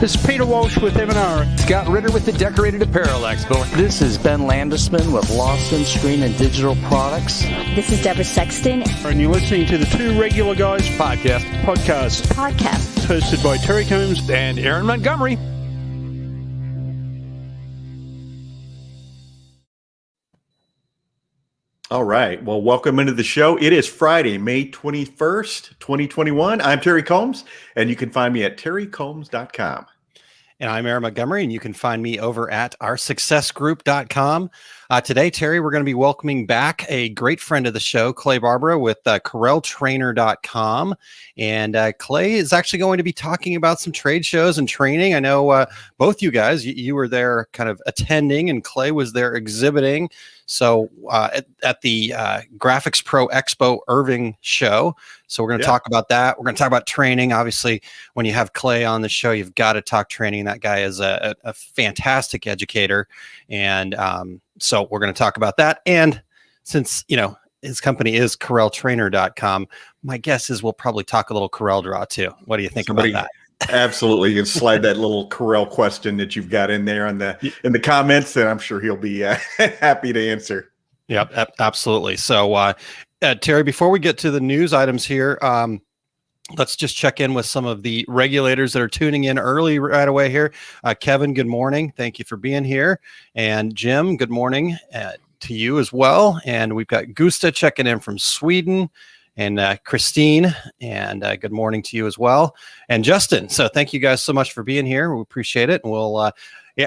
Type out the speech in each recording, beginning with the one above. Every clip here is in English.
This is Peter Walsh with M&R. Scott Ritter with the Decorated Apparel Expo. This is Ben Landesman with Lawson Screen and Digital Products. This is Deborah Sexton. And you're listening to the Two Regular Guys Podcast. Hosted by Terry Combs and Aaron Montgomery. All right. Well, welcome into the show. It is Friday, May 21st, 2021. I'm Terry Combs, and you can find me at terrycombs.com. And I'm Aaron Montgomery, and you can find me over at oursuccessgroup.com. Today, Terry, we're going to be welcoming back a great friend of the show, Clay Barbara with CorelTrainer.com. And Clay is actually going to be talking about some trade shows and training. I know both you guys, you were there kind of attending, and Clay was there exhibiting. So at the Graphics Pro Expo Irving show. So we're going to talk about that. We're going to talk about training. Obviously, when you have Clay on the show, you've got to talk training. That guy is a fantastic educator. And so we're going to talk about that. And since, you know, his company is CorelTrainer.com, my guess is we'll probably talk a little CorelDraw too. What do you think about that? Absolutely. You can slide that little Corel question that you've got in there in the comments, and I'm sure he'll be happy to answer. Yep, absolutely. So, Terry, before we get to the news items here, let's just check in with some of the regulators that are tuning in early right away here. Kevin, good morning. Thank you for being here. And Jim, good morning to you as well. And we've got Gusta checking in from Sweden. And Christine, and good morning to you as well. And Justin, so thank you guys so much for being here. We appreciate it. And we'll,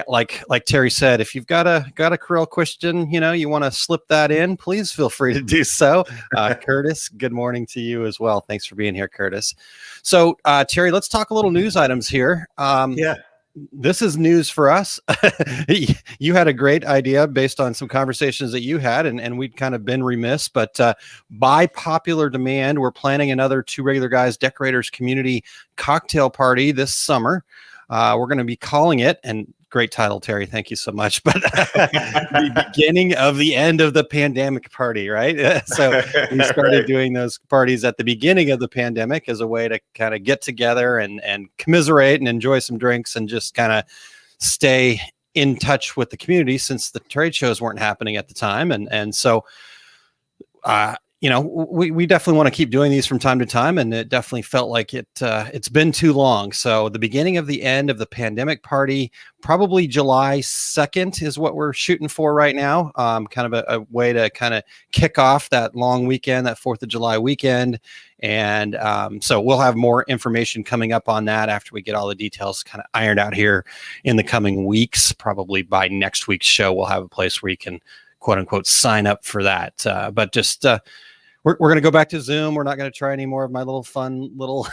like Terry said, if you've got a Corel question, you know, you want to slip that in, please feel free to do so. Curtis, good morning to you as well. Thanks for being here, Curtis. So Terry, let's talk a little news items here. This is news for us. You had a great idea based on some conversations that you had, and we'd kind of been remiss, but by popular demand, we're planning another Two Regular Guys Decorators Community Cocktail Party this summer. We're going to be calling it, and great title, Terry, thank you so much, but the beginning of the end of the pandemic party, right? So we started doing those parties at the beginning of the pandemic as a way to kind of get together and commiserate and enjoy some drinks and just kind of stay in touch with the community since the trade shows weren't happening at the time. And so, you know, we definitely want to keep doing these from time to time, and it definitely felt like it's been too long. So the beginning of the end of the pandemic party, probably July 2nd is what we're shooting for right now. Kind of a way to kind of kick off that long weekend, that 4th of July weekend. And so we'll have more information coming up on that after we get all the details kind of ironed out here in the coming weeks. Probably by next week's show, we'll have a place where you can quote unquote sign up for that. But just we're going to go back to Zoom. We're not going to try any more of my little fun little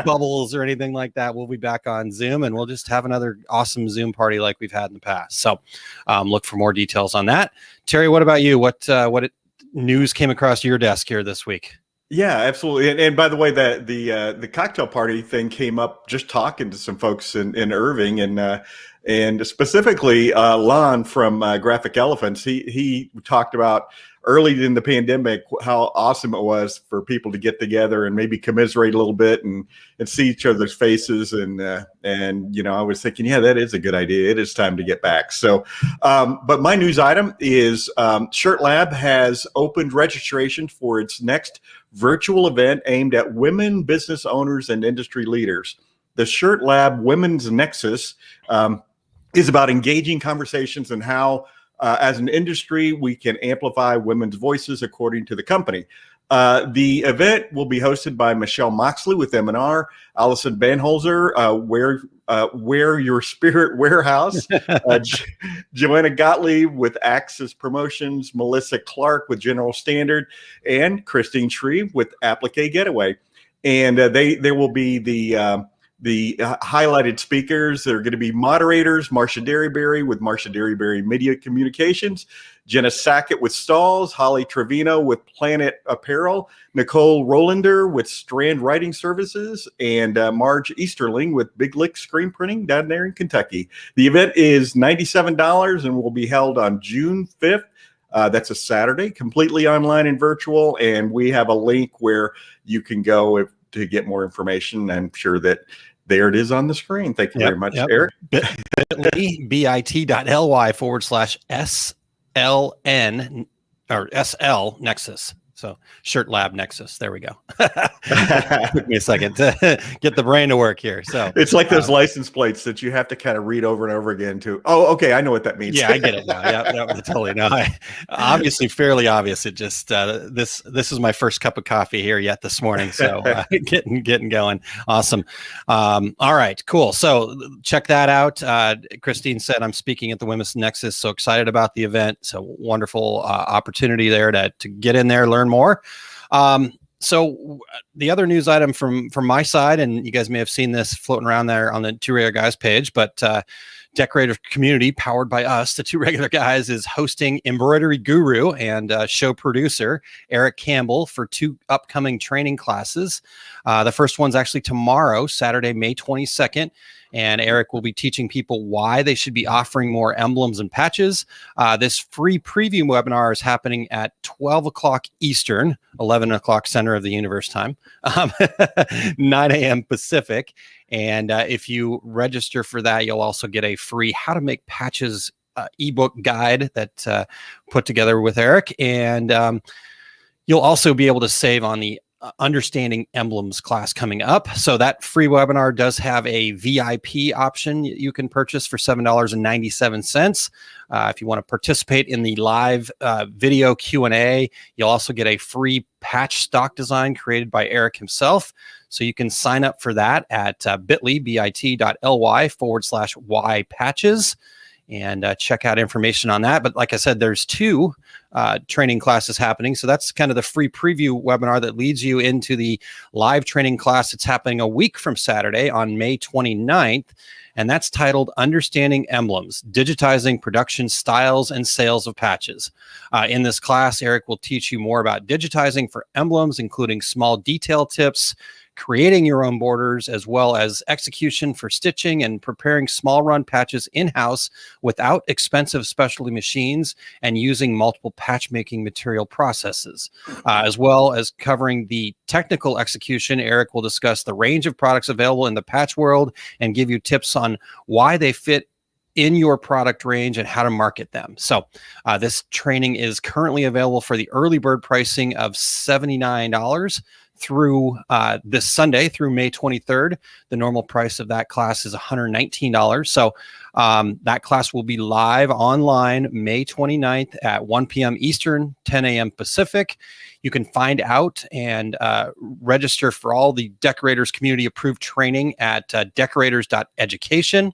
bubbles or anything like that. We'll be back on Zoom, and we'll just have another awesome Zoom party like we've had in the past. So look for more details on that. Terry, what about you? What news came across your desk here this week? Yeah, absolutely. And by the way, the cocktail party thing came up just talking to some folks in Irving, and specifically Lon from Graphic Elephants. He talked about early in the pandemic how awesome it was for people to get together and maybe commiserate a little bit and see each other's faces. And you know, I was thinking, yeah, that is a good idea. It is time to get back. So, but my news item is Shirt Lab has opened registration for its next virtual event aimed at women business owners and industry leaders. The Shirt Lab Women's Nexus is about engaging conversations and how as an industry, we can amplify women's voices according to the company. The event will be hosted by Michelle Moxley with M&R, Allison Banholzer, Wear Your Spirit Warehouse, Joanna Gottlieb with Axis Promotions, Melissa Clark with General Standard, and Christine Shreve with Applique Getaway. And they will be the highlighted speakers. They're going to be moderators: Marcia Derryberry with Marcia Derryberry Media Communications, Jenna Sackett with Stalls, Holly Trevino with Planet Apparel, Nicole Rolander with Strand Writing Services, and Marge Easterling with Big Lick Screen Printing down there in Kentucky. The event is $97 and will be held on June 5th. That's a Saturday, completely online and virtual, and we have a link where you can go to get more information. I'm sure that There it is on the screen. Thank you very much, Eric. bit.ly/SLN or SL Nexus. So Shirt Lab Nexus. There we go. Took me a second to get the brain to work here. So it's like those license plates that you have to kind of read over and over again to. Oh, okay, I know what that means. Yeah, I get it now. Yeah, totally. No, obviously fairly obvious. It just this is my first cup of coffee here yet this morning. So getting going. Awesome. All right, cool. So check that out. Christine said I'm speaking at the Women's Nexus. So excited about the event. So wonderful opportunity there to get in there, learn more. So the other news item from my side, and you guys may have seen this floating around there on the Two Regular Guys page, but Decorator Community, powered by us, the Two Regular Guys, is hosting embroidery guru and show producer Eric Campbell for 2 upcoming training classes. The first one's actually tomorrow, Saturday, May 22nd. And Eric will be teaching people why they should be offering more emblems and patches. This free preview webinar is happening at 12 o'clock Eastern, 11 o'clock Center of the Universe time, 9 a.m. Pacific. And if you register for that, you'll also get a free How to Make Patches ebook guide that put together with Eric. And you'll also be able to save on the Understanding Emblems class coming up. So that free webinar does have a VIP option you can purchase for $7.97. If you want to participate in the live video Q&A, you'll also get a free patch stock design created by Eric himself. So you can sign up for that at bit.ly/y patches and check out information on that. But like I said, there's 2 training classes happening. So that's kind of the free preview webinar that leads you into the live training class that's happening a week from Saturday on May 29th. And that's titled Understanding Emblems, Digitizing Production Styles and Sales of Patches. In this class, Eric will teach you more about digitizing for emblems, including small detail tips, creating your own borders, as well as execution for stitching and preparing small run patches in-house without expensive specialty machines and using multiple patch making material processes. As well as covering the technical execution, Eric will discuss the range of products available in the patch world and give you tips on why they fit in your product range and how to market them. So this training is currently available for the early bird pricing of $79 through this Sunday through May 23rd. The normal price of that class is $119. So that class will be live online May 29th at 1 p.m. Eastern, 10 a.m. Pacific. You can find out and register for all the Decorators Community approved training at decorators.education.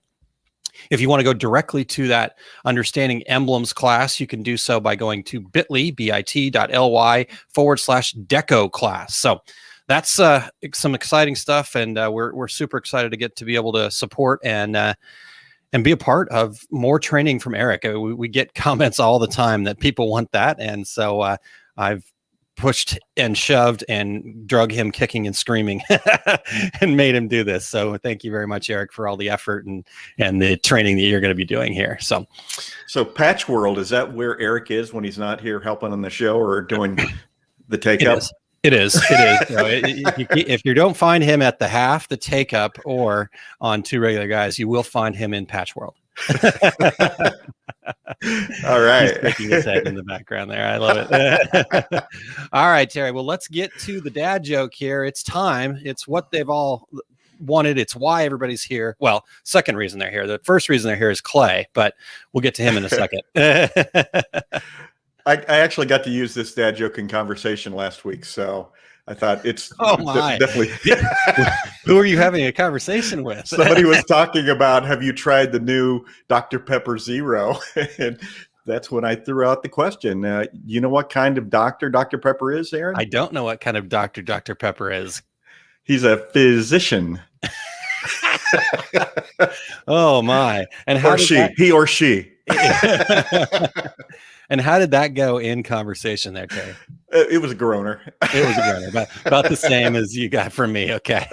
If you want to go directly to that Understanding Emblems class, you can do so by going to bit.ly/deco class. So that's some exciting stuff, and we're super excited to get to be able to support and be a part of more training from Eric. We get comments all the time that people want that, and so I've pushed and shoved and drug him kicking and screaming and made him do this. So thank you very much, Eric, for all the effort and the training that you're going to be doing here. So Patch World, is that where Eric is when he's not here helping on the show or doing the take-up? It is. So if you don't find him at the half, the take-up, or on Two Regular Guys, you will find him in Patch World. All right. He's shaking his head in the background there. I love it. All right, Terry. Well, let's get to the dad joke here. It's time. It's what they've all wanted. It's why everybody's here. Well, second reason they're here. The first reason they're here is Clay, but we'll get to him in a second. I actually got to use this dad joke in conversation last week, so I thought it's definitely. Who are you having a conversation with? Somebody was talking about, have you tried the new Dr. Pepper Zero? And that's when I threw out the question. You know what kind of doctor Dr. Pepper is, Aaron? I don't know what kind of doctor Dr. Pepper is. He's a physician. Oh my! And he or she. And how did that go in conversation there, Terry? It was a groaner. It was a groaner, about the same as you got from me. Okay.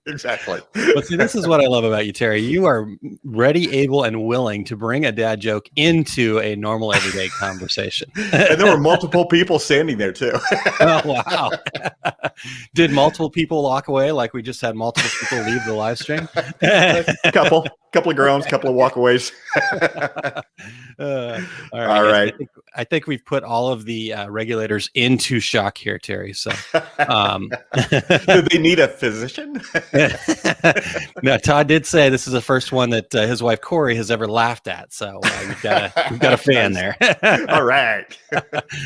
Exactly. But see, this is what I love about you, Terry. You are ready, able, and willing to bring a dad joke into a normal everyday conversation. And there were multiple people standing there too. Oh, wow. Did multiple people walk away like we just had multiple people leave the live stream? couple of groans, couple of walkaways. All right. I think we've put all of the regulators into shock here, Terry. So, do they need a physician? No, Todd did say this is the first one that his wife Corey has ever laughed at. So we've got a fan there. All right.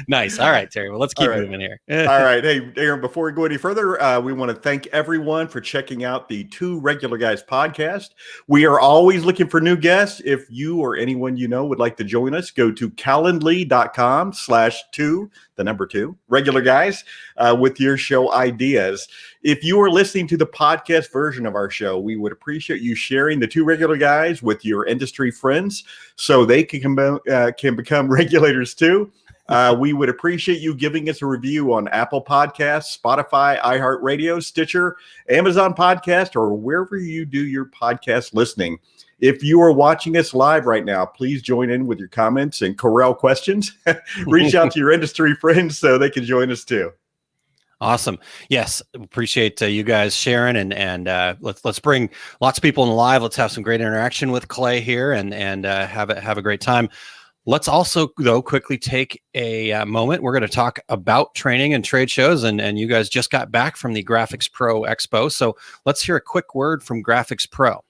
Nice. All right, Terry. Well, let's keep moving here. All right. Hey, Aaron, before we go any further, we want to thank everyone for checking out the Two Regular Guys podcast. We are always looking for new guests. If you or anyone you know would like to join us, go to calendly.com/2, the number 2, regular guys, with your show ideas. If you are listening to the podcast version of our show, we would appreciate you sharing the Two Regular Guys with your industry friends so they can become regulators too. We would appreciate you giving us a review on Apple Podcasts, Spotify, iHeartRadio, Stitcher, Amazon Podcast, or wherever you do your podcast listening. If you are watching us live right now, please join in with your comments and Corel questions. Reach out to your industry friends so they can join us too. Awesome. Yes, appreciate you guys sharing and let's bring lots of people in live. Let's have some great interaction with Clay here and have a great time. Let's also, though, quickly take a moment. We're going to talk about training and trade shows, and you guys just got back from the Graphics Pro Expo. So let's hear a quick word from Graphics Pro.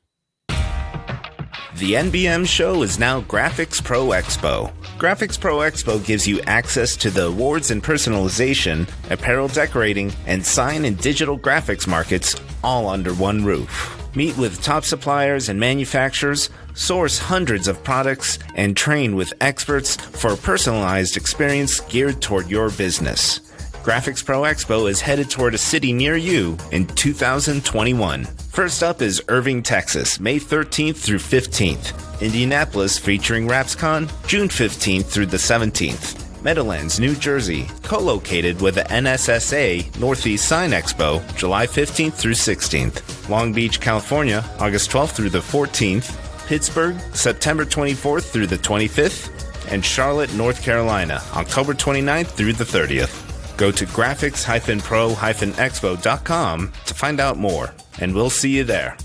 The NBM show is now Graphics Pro Expo. Graphics Pro Expo gives you access to the awards and personalization, apparel decorating, and sign and digital graphics markets all under one roof. Meet with top suppliers and manufacturers, source hundreds of products, and train with experts for a personalized experience geared toward your business. Graphics Pro Expo is headed toward a city near you in 2021. First up is Irving, Texas, May 13th through 15th. Indianapolis featuring RapsCon, June 15th through the 17th. Meadowlands, New Jersey, co-located with the NSSA Northeast Sign Expo, July 15th through 16th. Long Beach, California, August 12th through the 14th. Pittsburgh, September 24th through the 25th. And Charlotte, North Carolina, October 29th through the 30th. Go to graphics-pro-expo.com to find out more, and we'll see you there.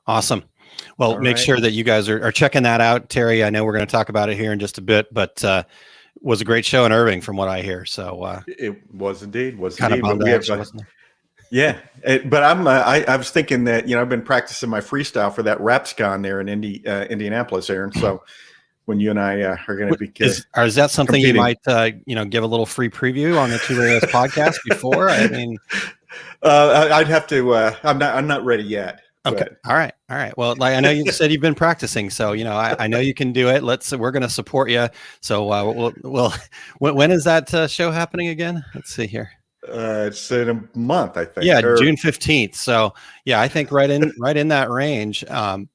Awesome. Well, make sure that you guys are checking that out. Terry, I know we're going to talk about it here in just a bit, but was a great show in Irving from what I hear. So it was indeed. Kind of bummed out, wasn't it? Yeah, but I was thinking that I've been practicing my freestyle for that RapsCon there in Indianapolis, Aaron. So when you and I are going to be is that something competing. you might give a little free preview on the Two Radios podcast before? I mean, I'd have to. I'm not ready yet. Okay. But. All right. Well, like I know you said you've been practicing, so I know you can do it. We're going to support you. So we'll when is that show happening again? Let's see here. It's in a month, I think. Yeah, June 15th. So yeah, I think right in that range. Right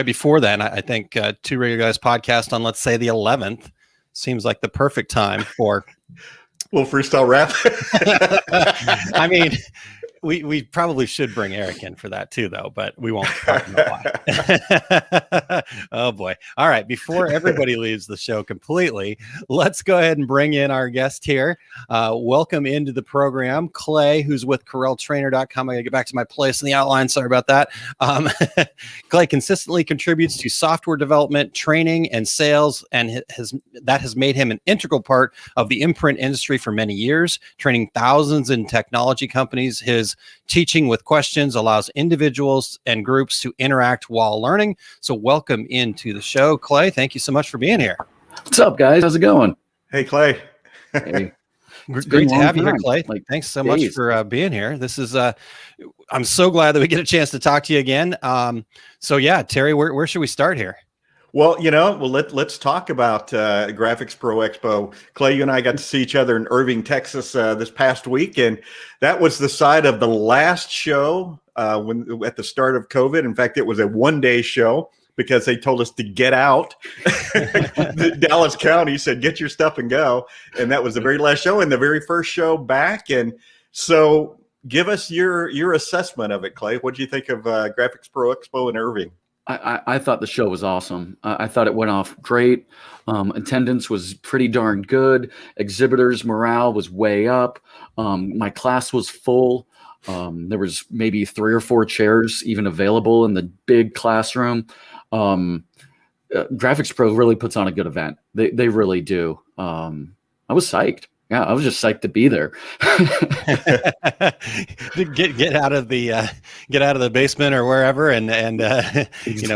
before then, I think Two Regular Guys podcast on, let's say, the 11th seems like the perfect time for little freestyle rap. I mean, we probably should bring Eric in for that too, though, but we won't talk about why. Oh boy. All right. Before everybody leaves the show completely, let's go ahead and bring in our guest here. Welcome into the program, Clay, who's with CorelTrainer.com. I gotta get back to my place in the outline. Sorry about that. Clay consistently contributes to software development, training, and sales, and has made him an integral part of the imprint industry for many years, training thousands in technology companies. His teaching with questions allows individuals and groups to interact while learning. So welcome into the show, Clay. Thank you so much for being here. What's up, guys? How's it going? Hey, Clay. Hey. Great to have you here, Clay. Like thanks so much for being here. This is I'm so glad that we get a chance to talk to you again. So yeah, Terry, where should we start here? Well, let's talk about Graphics Pro Expo. Clay, you and I got to see each other in Irving, Texas this past week, and that was the site of the last show at the start of COVID. In fact, it was a one-day show, because they told us to get out. The Dallas County said, get your stuff and go. And that was the very last show and the very first show back. And so give us your assessment of it, Clay. What do you think of Graphics Pro Expo in Irving? I thought the show was awesome. I thought it went off great. Attendance was pretty darn good. Exhibitors' morale was way up. My class was full. There was maybe 3 or 4 chairs even available in the big classroom. Graphics Pro really puts on a good event. They really do. I was psyched. Yeah, I was just psyched to be there. get out of the basement or wherever, and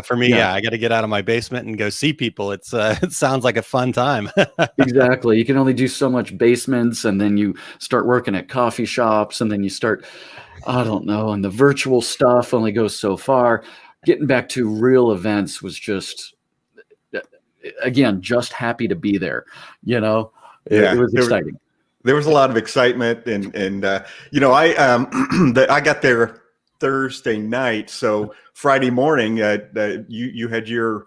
for me, I got to get out of my basement and go see people. It sounds like a fun time. Exactly. You can only do so much basements, and then you start working at coffee shops, and then you start, I don't know, and the virtual stuff only goes so far. Getting back to real events was just, again, just happy to be there. It was exciting. There was a lot of excitement, and I got there Thursday night, so Friday morning you had your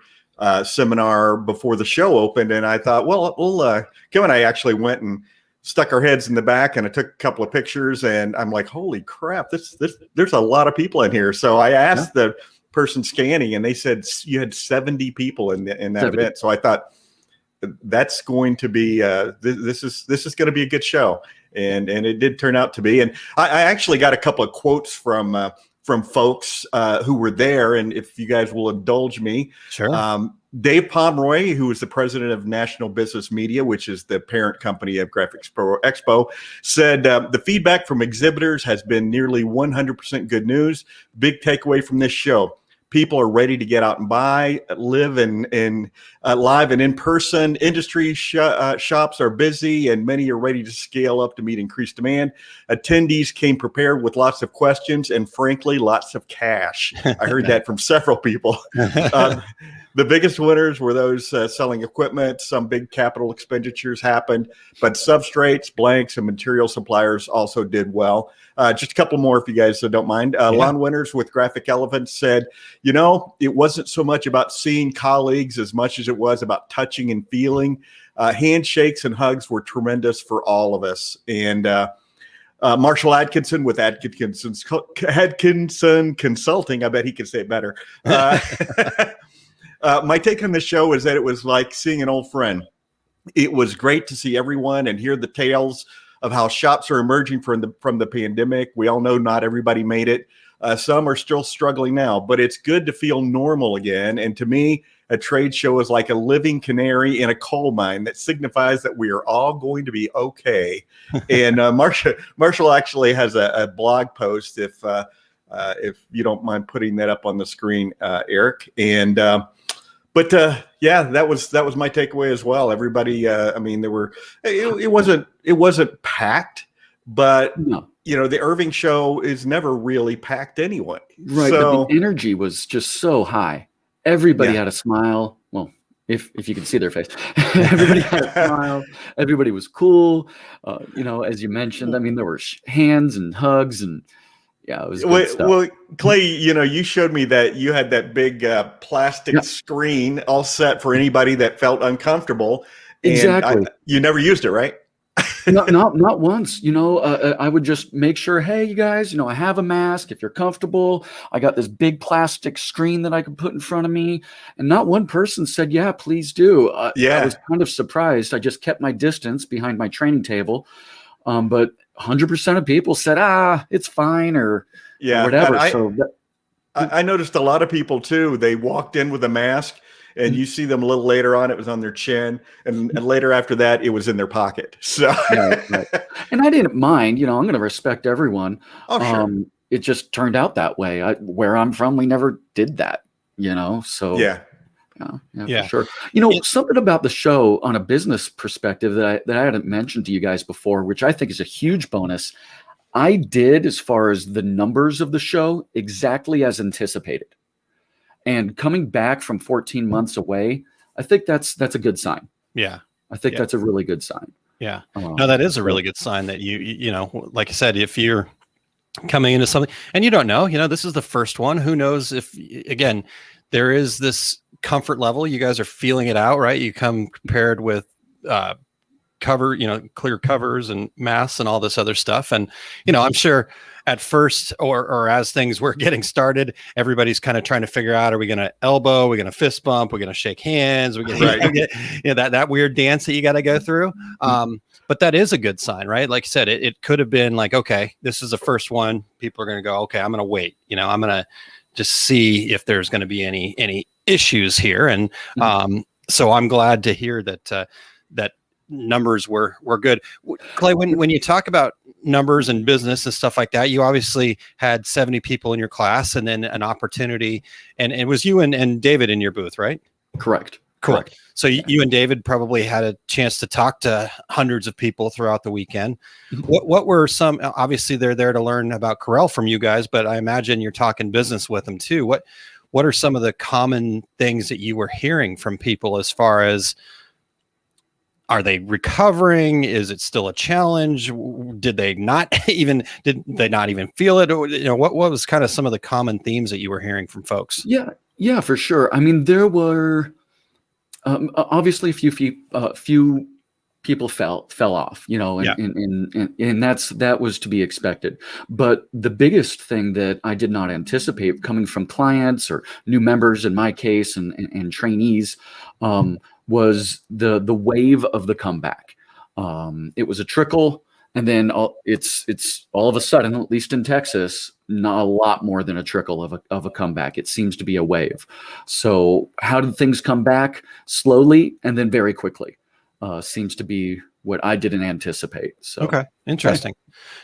seminar before the show opened, and I thought, Kim and I actually went and stuck our heads in the back, and I took a couple of pictures, and I'm like, holy crap, there's a lot of people in here. So I asked the person scanning, and they said you had 70 people in that 70. Event. So I thought, that's going to be this is going to be a good show, and it did turn out to be. And I actually got a couple of quotes from folks who were there, and if you guys will indulge me, sure. Dave Pomeroy, who is the president of National Business Media, which is the parent company of Graphics Pro Expo, said the feedback from exhibitors has been nearly 100% good news. Big takeaway from this show: people are ready to get out and buy, live in live and in person. Industry shops are busy, and many are ready to scale up to meet increased demand. Attendees came prepared with lots of questions and, frankly, lots of cash. I heard that from several people. The biggest winners were those selling equipment. Some big capital expenditures happened, but substrates, blanks, and material suppliers also did well. Just a couple more if you guys don't mind. Lawn Winners with Graphic Elephant said, it wasn't so much about seeing colleagues as much as it was about touching and feeling. Handshakes and hugs were tremendous for all of us. And Marshall Atkinson with Atkinson Consulting, I bet he could say it better. My take on the show is that it was like seeing an old friend. It was great to see everyone and hear the tales of how shops are emerging from the pandemic. We all know not everybody made it. Some are still struggling now, but it's good to feel normal again. And to me, a trade show is like a living canary in a coal mine that signifies that we are all going to be okay. And Marshall actually has a blog post, if you don't mind putting that up on the screen, Eric. And But that was my takeaway as well. Everybody, it wasn't packed, but No. The Irving show is never really packed anyway. Right, So, but the energy was just so high. Everybody had a smile. Well, if you can see their face, everybody had a smile. Everybody was cool. As you mentioned, there were hands and hugs, and it was good stuff. Well, Clay, you showed me that you had that big plastic screen all set for anybody that felt uncomfortable. And Exactly. You never used it, right? Not once. I would just make sure, hey, you guys, I have a mask. If you're comfortable, I got this big plastic screen that I can put in front of me. And not one person said, yeah, please do. I was kind of surprised. I just kept my distance behind my training table. But 100% of people said, it's fine, or whatever. I noticed a lot of people too. They walked in with a mask, and you see them a little later on, it was on their chin, and later after that, it was in their pocket. So, right. And I didn't mind. I'm going to respect everyone. Oh, sure. It just turned out that way. Where I'm from, we never did that. So yeah. For sure. Something about the show on a business perspective that I hadn't mentioned to you guys before, which I think is a huge bonus. I did, as far as the numbers of the show, exactly as anticipated. And coming back from 14 months away, I think that's a good sign. Yeah. I think that's a really good sign. Yeah. No, that is a really good sign that like I said, if you're coming into something and you don't know, this is the first one, who knows if, again, there is this comfort level. You guys are feeling it out, right? You come prepared with clear covers and masks and all this other stuff. And, I'm sure at first or as things were getting started, everybody's kind of trying to figure out, are we going to elbow? Are we going to fist bump? We're going to shake hands. We're going to get, that weird dance that you got to go through. But that is a good sign, right? Like I said, it could have been like, okay, this is the first one. People are going to go, okay, I'm going to wait. I'm going to just see if there's going to be any issues here. And so I'm glad to hear that that numbers were good. Clay, when you talk about numbers and business and stuff like that, you obviously had 70 people in your class and then an opportunity, and it was you and David in your booth, right? Correct. Cool. Correct. So you and David probably had a chance to talk to hundreds of people throughout the weekend. What were some, obviously they're there to learn about Corel from you guys, but I imagine you're talking business with them too. What are some of the common things that you were hearing from people as far as, are they recovering? Is it still a challenge? Did they not even feel it? Or, what was kind of some of the common themes that you were hearing from folks? Yeah, for sure. I mean, there were obviously a few people fell off, and that was to be expected. But the biggest thing that I did not anticipate coming from clients or new members in my case and trainees, was the wave of the comeback. It was a trickle, and then it's all of a sudden, at least in Texas, not a lot more than a trickle of a comeback. It seems to be a wave. So how did things come back? Slowly and then very quickly. Seems to be what I didn't anticipate. So okay, interesting.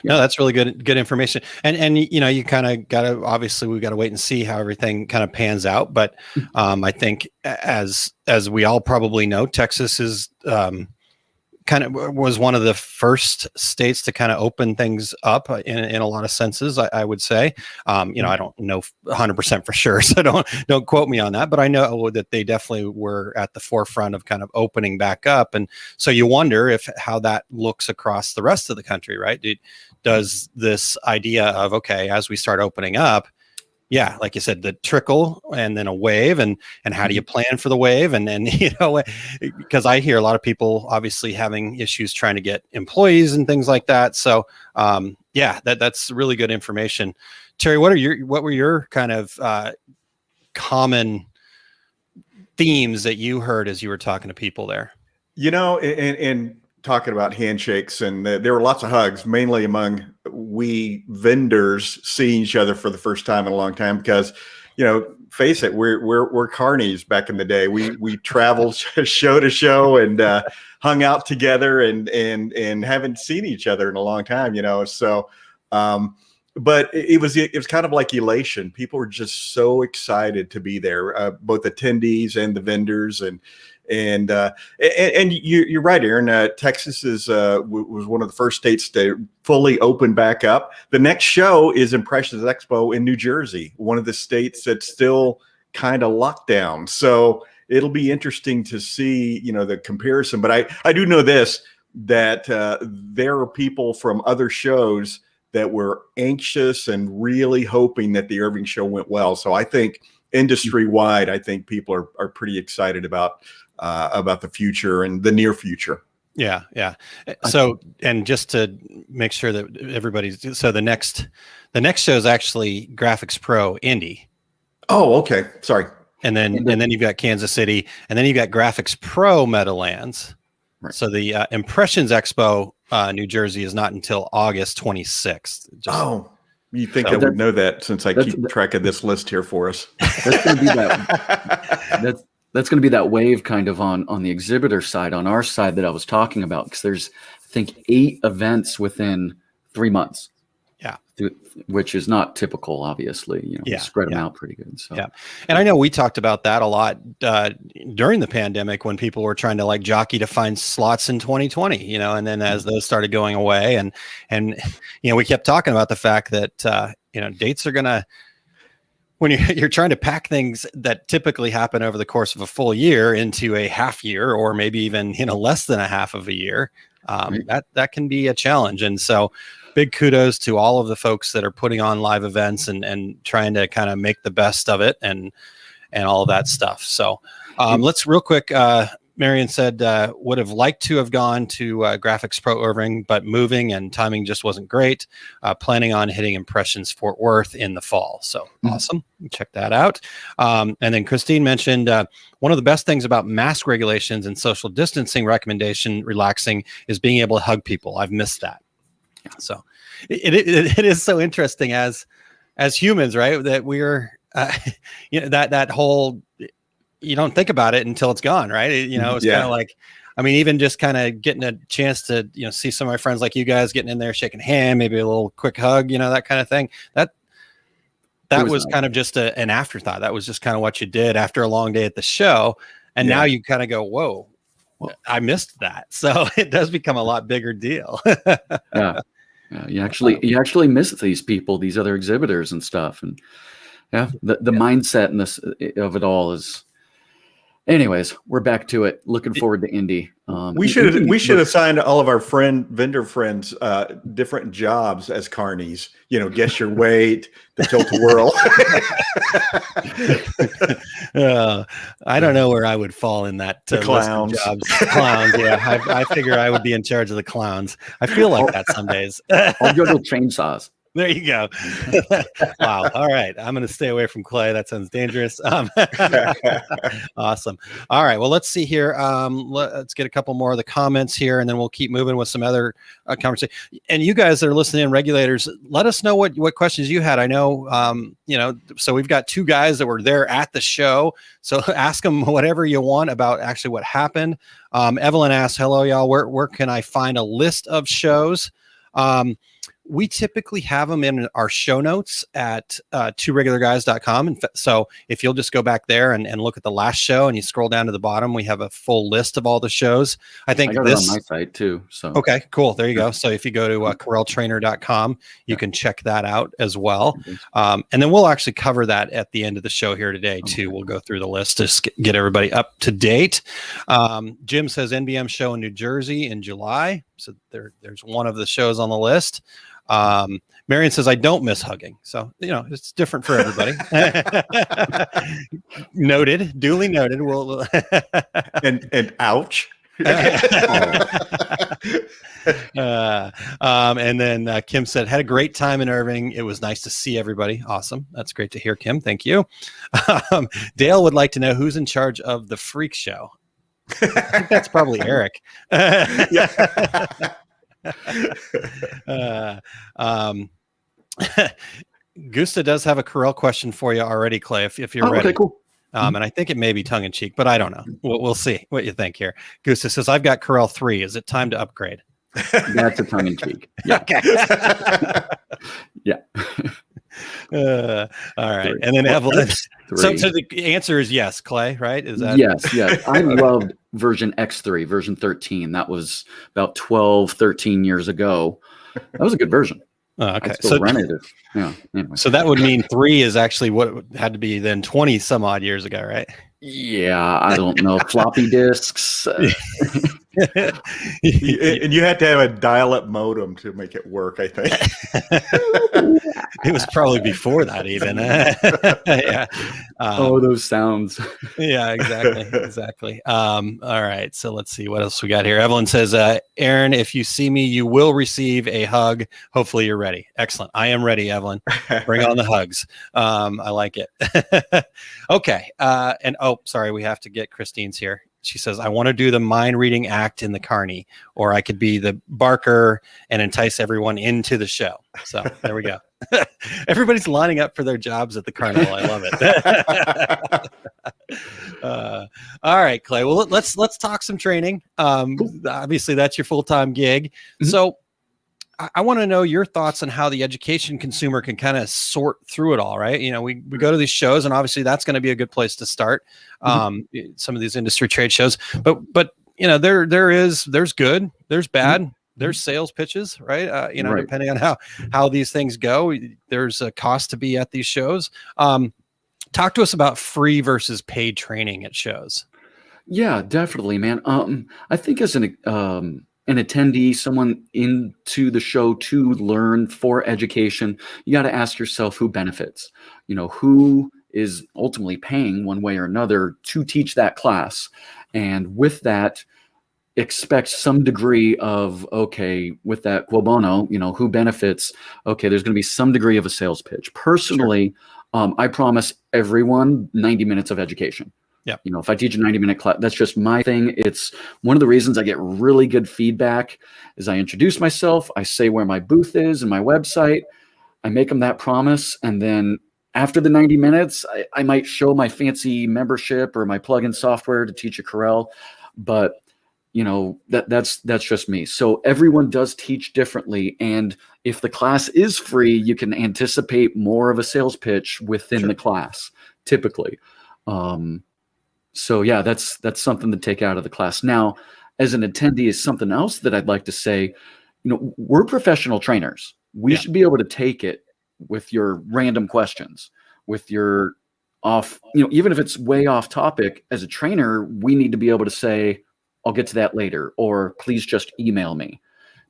No, that's really good information. And you kind of got to, obviously we got to wait and see how everything kind of pans out. But I think as we all probably know, Texas is kind of was one of the first states to kind of open things up in a lot of senses, I would say. I don't know 100% for sure, so don't quote me on that, but I know that they definitely were at the forefront of kind of opening back up. And so you wonder how that looks across the rest of the country, right? Does this idea of, okay, as we start opening up, yeah, like you said, the trickle and then a wave, and how do you plan for the wave? And then, because I hear a lot of people obviously having issues trying to get employees and things like that. So that's really good information. Terry, what were your kind of common themes that you heard as you were talking to people there? And talking about handshakes, and there were lots of hugs, mainly among we vendors seeing each other for the first time in a long time, because face it, we're carnies back in the day. We traveled show to show and hung out together and haven't seen each other in a long time, so but it was kind of like elation. People were just so excited to be there, both attendees and the vendors, and you're right, Aaron. Texas was one of the first states to fully open back up. The next show is Impressions Expo in New Jersey, one of the states that's still kind of locked down. So it'll be interesting to see, the comparison. But I do know this, that there are people from other shows that were anxious and really hoping that the Irving show went well. So I think industry-wide, I think people are pretty excited about the future and the near future. Yeah. So, and just to make sure that everybody's, so the next show is actually Graphics Pro Indy. Oh, okay. Sorry. And then you've got Kansas City, and then you've got Graphics Pro Meadowlands. Right. So the Impressions Expo New Jersey is not until August 26th. You think I would know that since I keep track of this list here for us. That's going to be that. That's going to be that wave kind of on the exhibitor side, on our side that I was talking about, because there's, I think, 8 events within 3 months. Yeah. Which is not typical, obviously. Spread them out pretty good. So. Yeah. And I know we talked about that a lot during the pandemic when people were trying to jockey to find slots in 2020, and then as those started going away and we kept talking about the fact that, dates are going to, when you're trying to pack things that typically happen over the course of a full year into a half year, or maybe even less than a half of a year, that can be a challenge. And so, big kudos to all of the folks that are putting on live events and trying to kind of make the best of it. And and all of that stuff. So let's real quick. Marion said would have liked to have gone to Graphics Pro Irving, but moving and timing just wasn't great. Planning on hitting Impressions Fort Worth in the fall. So awesome. Check that out. And then Christine mentioned one of the best things about mask regulations and social distancing recommendation relaxing is being able to hug people. I've missed that. So it is so interesting as humans, right? That we're, that whole, you don't think about it until it's gone, right? It's kind of like, I mean, even just kind of getting a chance to, see some of my friends like you guys getting in there, shaking hand, maybe a little quick hug, that kind of thing. That was kind of just an afterthought. That was just kind of what you did after a long day at the show. And now you kind of go, whoa, I missed that. So it does become a lot bigger deal. You actually miss these people, these other exhibitors and stuff. And the mindset and this of it all is. Anyways, we're back to it. Looking forward to Indy. We should assign all of our vendor friends different jobs as carnies. Guess your weight, the tilt-a-whirl. I don't know where I would fall in that. The clowns. Clowns. Yeah, I figure I would be in charge of the clowns. I feel like that some days. I'll juggle chainsaws. There you go. Wow. All right. I'm going to stay away from Clay. That sounds dangerous. Awesome. All right. Well, let's see here. Let's get a couple more of the comments here, and then we'll keep moving with some other conversation. And you guys that are listening, regulators, let us know what questions you had. I know, so we've got two guys that were there at the show. So ask them whatever you want about actually what happened. Evelyn asked, hello, y'all. Where can I find a list of shows? We typically have them in our show notes at tworegularguys.com. And so if you'll just go back there and look at the last show and you scroll down to the bottom, we have a full list of all the shows. I got it on my site too. So okay, cool. There you go. So if you go to CorelTrainer.com, you can check that out as well. And then we'll actually cover that at the end of the show here today too. We'll go through the list to get everybody up to date. Jim says NBM show in New Jersey in July. So there's one of the shows on the list. Marion says, I don't miss hugging. So, it's different for everybody. Noted, duly noted. We'll and ouch. And then Kim said, had a great time in Irving. It was nice to see everybody. Awesome. That's great to hear, Kim. Thank you. Dale would like to know who's in charge of the freak show. I think that's probably Eric. Gusta does have a Corel question for you already, Clay, if you're ready. Okay, cool. And I think it may be tongue in cheek, but I don't know. We'll see what you think here. Gusta says, I've got Corel 3. Is it time to upgrade? That's a tongue in cheek. Yeah. Okay. Yeah. All right. And then Evelyn. So the answer is yes, Clay, right? Is that yes. I loved version X3, version 13. That was about 12, 13 years ago. That was a good version. Okay. I still run it. Anyway. So that would mean 3 is actually what it had to be then 20 some odd years ago, right? Yeah, I don't know. Floppy disks. And you had to have a dial-up modem to make it work, I think. It was probably before that even. Yeah. Those sounds. Yeah, exactly. All right. So let's see what else we got here. Evelyn says, Aaron, if you see me, you will receive a hug. Hopefully you're ready. Excellent. I am ready, Evelyn. Bring on the hugs. I like it. Okay. Sorry, we have to get Christine's here. She says, I want to do the mind reading act in the carny, or I could be the barker and entice everyone into the show. So there we go. Everybody's lining up for their jobs at the carnival. I love it. All right, Clay. Well, let's talk some training. Obviously, that's your full-time gig. Mm-hmm. So I want to know your thoughts on how the education consumer can kind of sort through it all, right? We go to these shows, and obviously that's going to be a good place to start. Some of these industry trade shows, but there's good, there's bad, there's sales pitches, right? Right. Depending on how these things go, there's a cost to be at these shows. Talk to us about free versus paid training at shows. Yeah, definitely, man. I think as an attendee, someone into the show to learn for education, you got to ask yourself who benefits. Who is ultimately paying one way or another to teach that class. And with that, expect some degree of, okay, with that quo bono, who benefits? Okay, there's going to be some degree of a sales pitch. Personally, I promise everyone 90 minutes of education. Yeah. If I teach a 90-minute class, that's just my thing. It's one of the reasons I get really good feedback is I introduce myself, I say where my booth is and my website, I make them that promise. And then after the 90 minutes, I might show my fancy membership or my plugin software to teach a Corel, but that's just me. So everyone does teach differently. And if the class is free, you can anticipate more of a sales pitch within the class, typically. So yeah, that's something to take out of the class. Now, as an attendee, is something else that I'd like to say, we're professional trainers. We should be able to take it with your random questions, with your off, even if it's way off topic. As a trainer, we need to be able to say, I'll get to that later, or please just email me.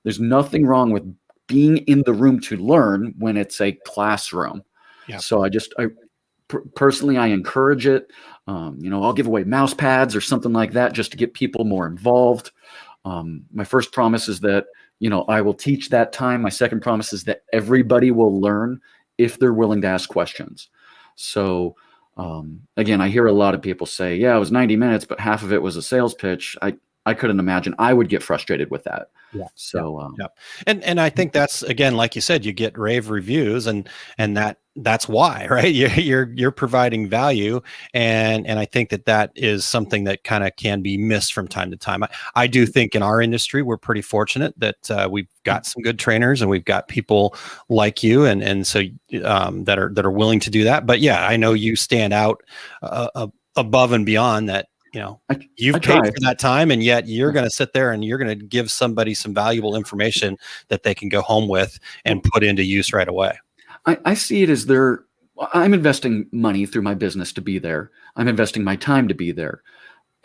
There's nothing wrong with being in the room to learn when it's a classroom. Yeah. So personally, I encourage it. I'll give away mouse pads or something like that just to get people more involved. My first promise is that, I will teach that time. My second promise is that everybody will learn if they're willing to ask questions. So, again, I hear a lot of people say, yeah, it was 90 minutes, but half of it was a sales pitch. I couldn't imagine. I would get frustrated with that. Yeah. So, And I think that's, again, like you said, you get rave reviews and that's why, right? You're providing value. And I think that is something that kind of can be missed from time to time. I do think in our industry, we're pretty fortunate that we've got some good trainers and we've got people like you. And so that are willing to do that. But yeah, I know you stand out above and beyond that. You've paid for that time, and yet you're going to sit there and you're going to give somebody some valuable information that they can go home with and put into use right away. I see it as I'm investing money through my business to be there. I'm investing my time to be there.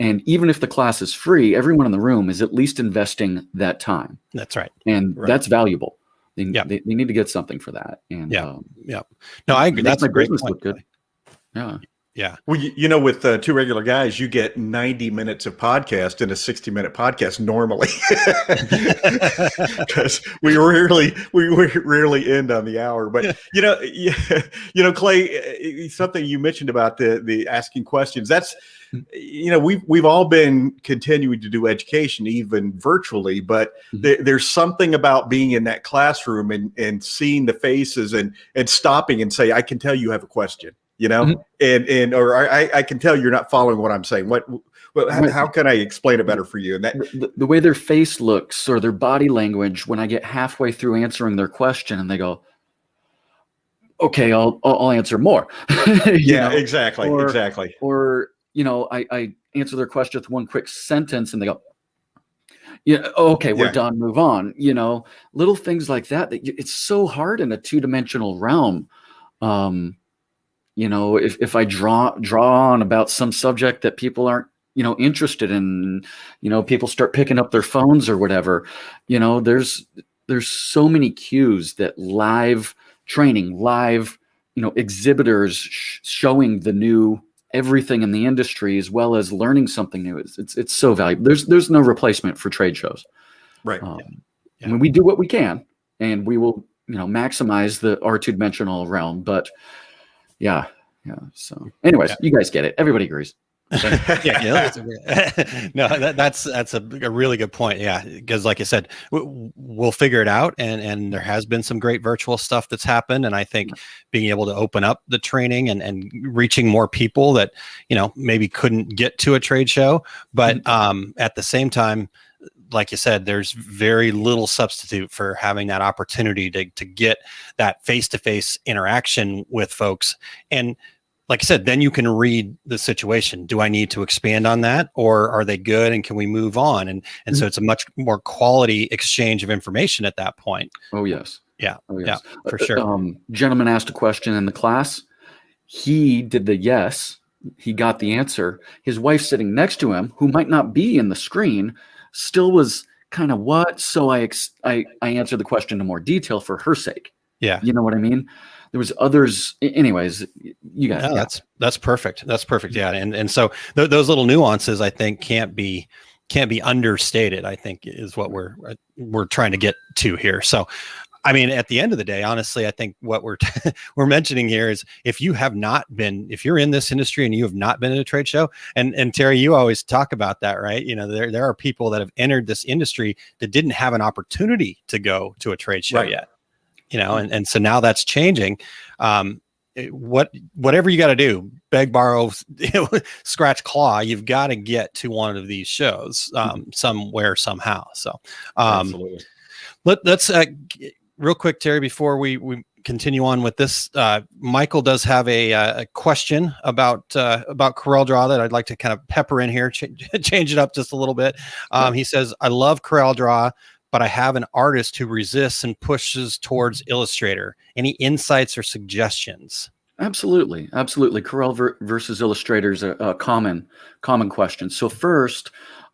And even if the class is free, everyone in the room is at least investing that time. That's right. And that's valuable. They need to get something for that. And No, I agree. That's a great point. Look good. Yeah. Yeah. Well, with two regular guys, you get 90 minutes of podcast in a 60-minute podcast normally, because we rarely end on the hour. But Clay, something you mentioned about the asking questions. That's we've all been continuing to do education even virtually, but there's something about being in that classroom and seeing the faces and stopping and say, I can tell you have a question. Or I can tell you're not following what I'm saying. How can I explain it better for you? And that the way their face looks or their body language when I get halfway through answering their question and they go, okay, I'll answer more. Exactly. Or I answer their question with one quick sentence and they go, okay, we're done, move on. Little things like that it's so hard in a two-dimensional realm. If I draw on about some subject that people aren't, interested in, people start picking up their phones or whatever, there's so many cues that live training, exhibitors showing the new everything in the industry, as well as learning something new. It's so valuable. There's no replacement for trade shows. Right. I mean, we do what we can and we will, maximize our two-dimensional realm, but yeah. So anyways, you guys get it. Everybody agrees. No, that's a really good point. Yeah, because like I said, we'll figure it out, and there has been some great virtual stuff that's happened, and I think being able to open up the training and reaching more people that maybe couldn't get to a trade show, but at the same time, like you said, there's very little substitute for having that opportunity to get that face-to-face interaction with folks. And like I said, then you can read the situation. Do I need to expand on that, or are they good and can we move on? And so it's a much more quality exchange of information at that point. Oh, yes. Yeah. Oh, yes. Yeah, for sure. Gentleman asked a question in the class. He did the yes. He got the answer. His wife sitting next to him, who might not be in the screen, still was kind of what? So I answered the question in more detail for her sake. Yeah. You know what I mean? there was others. Anyways, you guys. No, that's perfect. That's perfect. Yeah, and so those little nuances, I think, can't be understated. I think is what we're trying to get to here. So, I mean, at the end of the day, honestly, I think what we're mentioning here is if you're in this industry and you have not been in a trade show, and Terry, you always talk about that, right? You know, there are people that have entered this industry that didn't have an opportunity to go to a trade show yet, you know, and so now that's changing. Whatever you got to do, beg, borrow, scratch, claw, you've got to get to one of these shows somewhere, somehow. So, Absolutely. let's real quick, Terry, before we continue on with this, Michael does have a question about CorelDraw that I'd like to kind of pepper in here, change it up just a little bit. He says, I love CorelDraw, but I have an artist who resists and pushes towards Illustrator. Any insights or suggestions? Absolutely. Corel versus Illustrator is a common question. So first,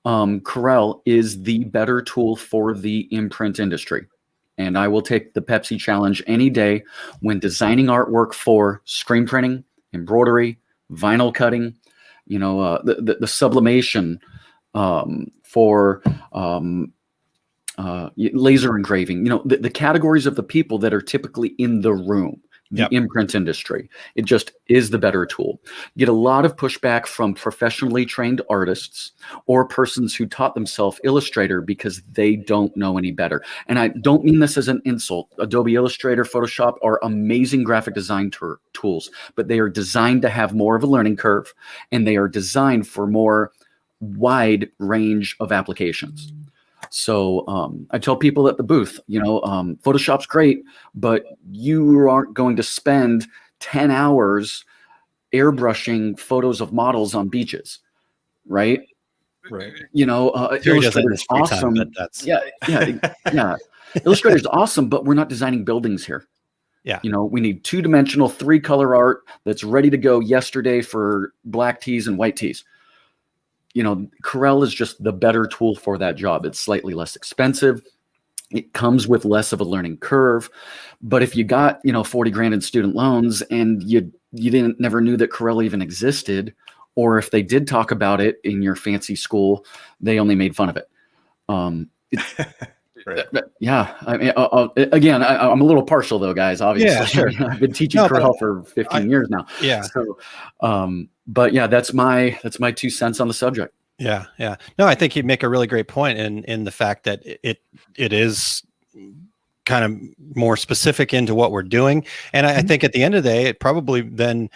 Corel is the better tool for the imprint industry. And I will take the Pepsi challenge any day when designing artwork for screen printing, embroidery, vinyl cutting, you know, the sublimation for laser engraving, you know, the categories of the people that are typically in the room, the imprint industry. It just is the better tool. You get a lot of pushback from professionally trained artists or persons who taught themselves Illustrator because they don't know any better. And I don't mean this as an insult. Adobe Illustrator, Photoshop are amazing graphic design tools, but they are designed to have more of a learning curve, and they are designed for more wide range of applications. So I tell people at the booth, you know, Photoshop's great, but you aren't going to spend 10 hours airbrushing photos of models on beaches, right? Right. You know, Illustrator's awesome. Yeah. Illustrator's awesome, but we're not designing buildings here. Yeah. You know, we need 2-dimensional, 3-color art that's ready to go yesterday for black tees and white tees. You know, Corel is just the better tool for that job. It's slightly less expensive. It comes with less of a learning curve. But if you got, you know, 40 grand in student loans and you never knew that Corel even existed, or if they did talk about it in your fancy school, they only made fun of it. Right. Yeah. I mean, again, I'm a little partial though, guys, obviously. Yeah, sure. I've been teaching Corel for 15 years now. Yeah. So, but yeah, that's my 2 cents on the subject. Yeah. No, I think you make a really great point in the fact that it is kind of more specific into what we're doing. And I think at the end of the day, it probably then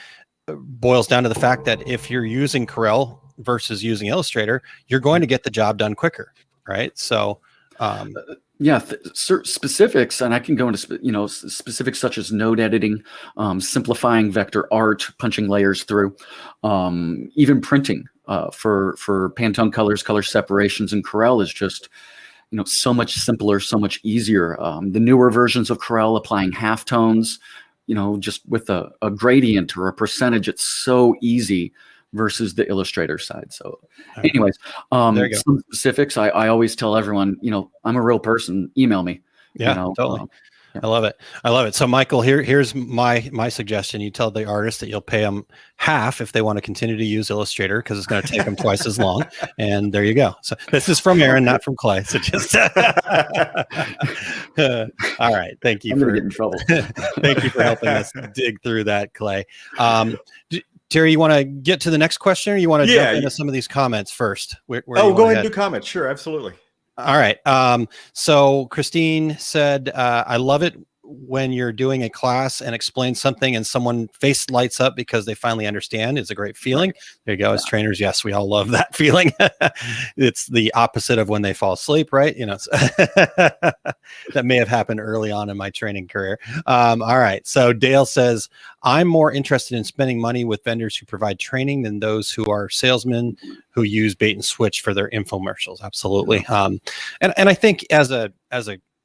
boils down to the fact that if you're using Corel versus using Illustrator, you're going to get the job done quicker, right? So, specifics, and I can go into, you know, specifics such as node editing, simplifying vector art, punching layers through, even printing for Pantone colors, color separations, and Corel is just, you know, so much simpler, so much easier. The newer versions of Corel applying halftones, you know, just with a gradient or a percentage, it's so easy versus the Illustrator side. So anyways, some specifics, I always tell everyone, you know, I'm a real person, email me. Yeah, you know, totally. I love it. So Michael, here's my suggestion. You tell the artist that you'll pay them half if they want to continue to use Illustrator, because it's going to take them twice as long. And there you go. So this is from Aaron, not from Clay. So just all right. Thank you. I'm going to get in trouble. Thank you for helping us dig through that, Clay. Terry, you want to get to the next question, or you want to jump into some of these comments first? Go ahead and do comments. Sure, absolutely. All right. So Christine said, I love it when you're doing a class and explain something and someone face lights up because they finally understand. It's a great feeling. There you go. As trainers, yes, we all love that feeling. It's the opposite of when they fall asleep, right? You know, that may have happened early on in my training career. All right. So Dale says, I'm more interested in spending money with vendors who provide training than those who are salesmen who use bait and switch for their infomercials. Absolutely. And I think as a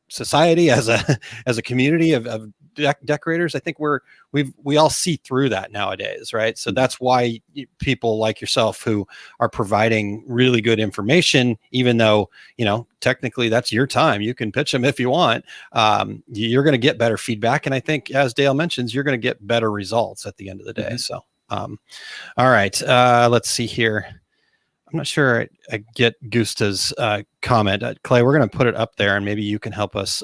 society, as a community of decorators, I think we all see through that nowadays, right? So that's why people like yourself who are providing really good information, even though, technically that's your time, you can pitch them if you want, you're going to get better feedback. And I think, as Dale mentions, you're going to get better results at the end of the day. So, all right, let's see here. I'm not sure I get Gusta's comment. Clay, we're going to put it up there and maybe you can help us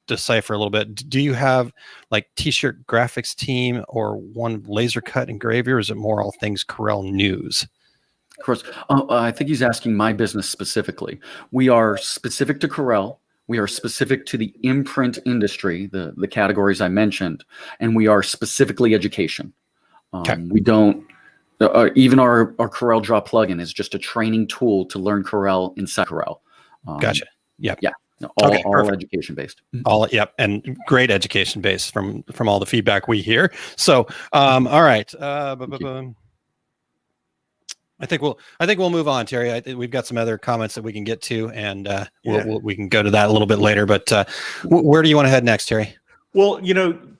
decipher a little bit. Do you have like t-shirt graphics team or one laser cut engraver, or is it more all things Corel news? Of course. I think he's asking my business specifically. We are specific to Corel. We are specific to the imprint industry, the categories I mentioned, and we are specifically education. We don't, even our CorelDraw plugin is just a training tool to learn Corel inside Corel. Gotcha. Yep. Yeah. All education based. Yep. And great education based from all the feedback we hear. So, all right. I think we'll move on, Terry. I think we've got some other comments that we can get to, and we can go to that a little bit later. But where do you want to head next, Terry? Well,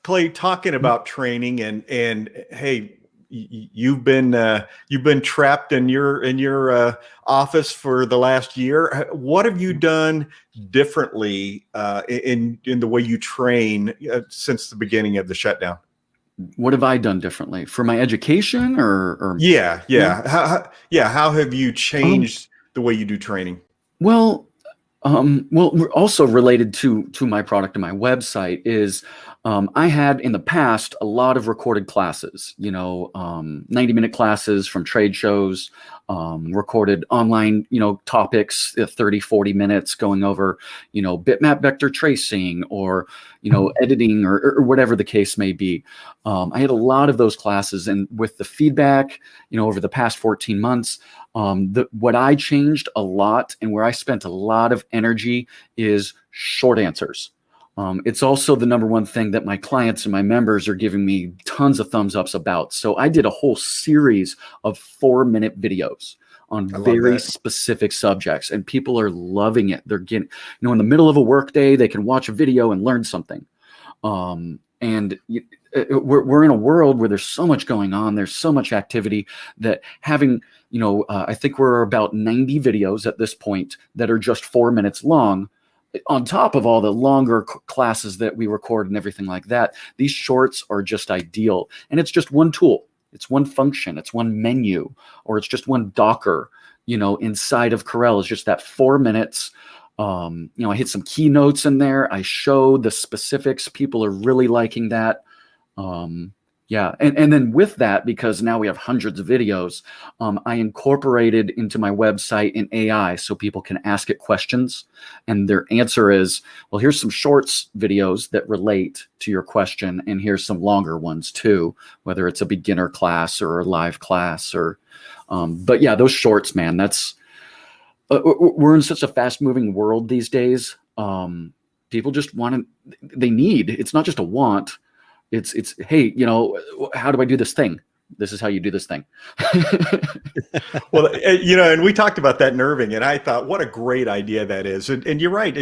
Clay, talking about training and hey, you've been trapped in your office for the last year. What have you done differently in the way you train since the beginning of the shutdown? What have I done differently for my education, or? Yeah. How have you changed the way you do training? Well, also related to my product and my website is I had in the past a lot of recorded classes, 90-minute classes from trade shows, recorded online, topics, 30, 40 minutes going over, bitmap vector tracing or, editing or whatever the case may be. I had a lot of those classes, and with the feedback, over the past 14 months, what I changed a lot and where I spent a lot of energy is short answers. It's also the number one thing that my clients and my members are giving me tons of thumbs ups about. So I did a whole series of 4-minute videos on very specific subjects, and people are loving it. They're getting, in the middle of a work day, they can watch a video and learn something. And we're in a world where there's so much going on. There's so much activity that having, I think we're about 90 videos at this point that are just 4 minutes long. On top of all the longer classes that we record and everything like that, these shorts are just ideal. And it's just one tool. It's one function. It's one menu, or it's just one Docker, inside of Corel. Is just that 4 minutes. I hit some keynotes in there. I showed the specifics. People are really liking that. And then with that, because now we have hundreds of videos, I incorporated into my website an AI so people can ask it questions, and their answer is, well, here's some shorts videos that relate to your question, and here's some longer ones too, whether it's a beginner class or a live class or, but yeah, those shorts, man, that's, we're in such a fast moving world these days. People just it's not just a want. It's hey, how do I do this thing? This is how you do this thing. Well, and we talked about that in Irving, and I thought, what a great idea that is. And you're right.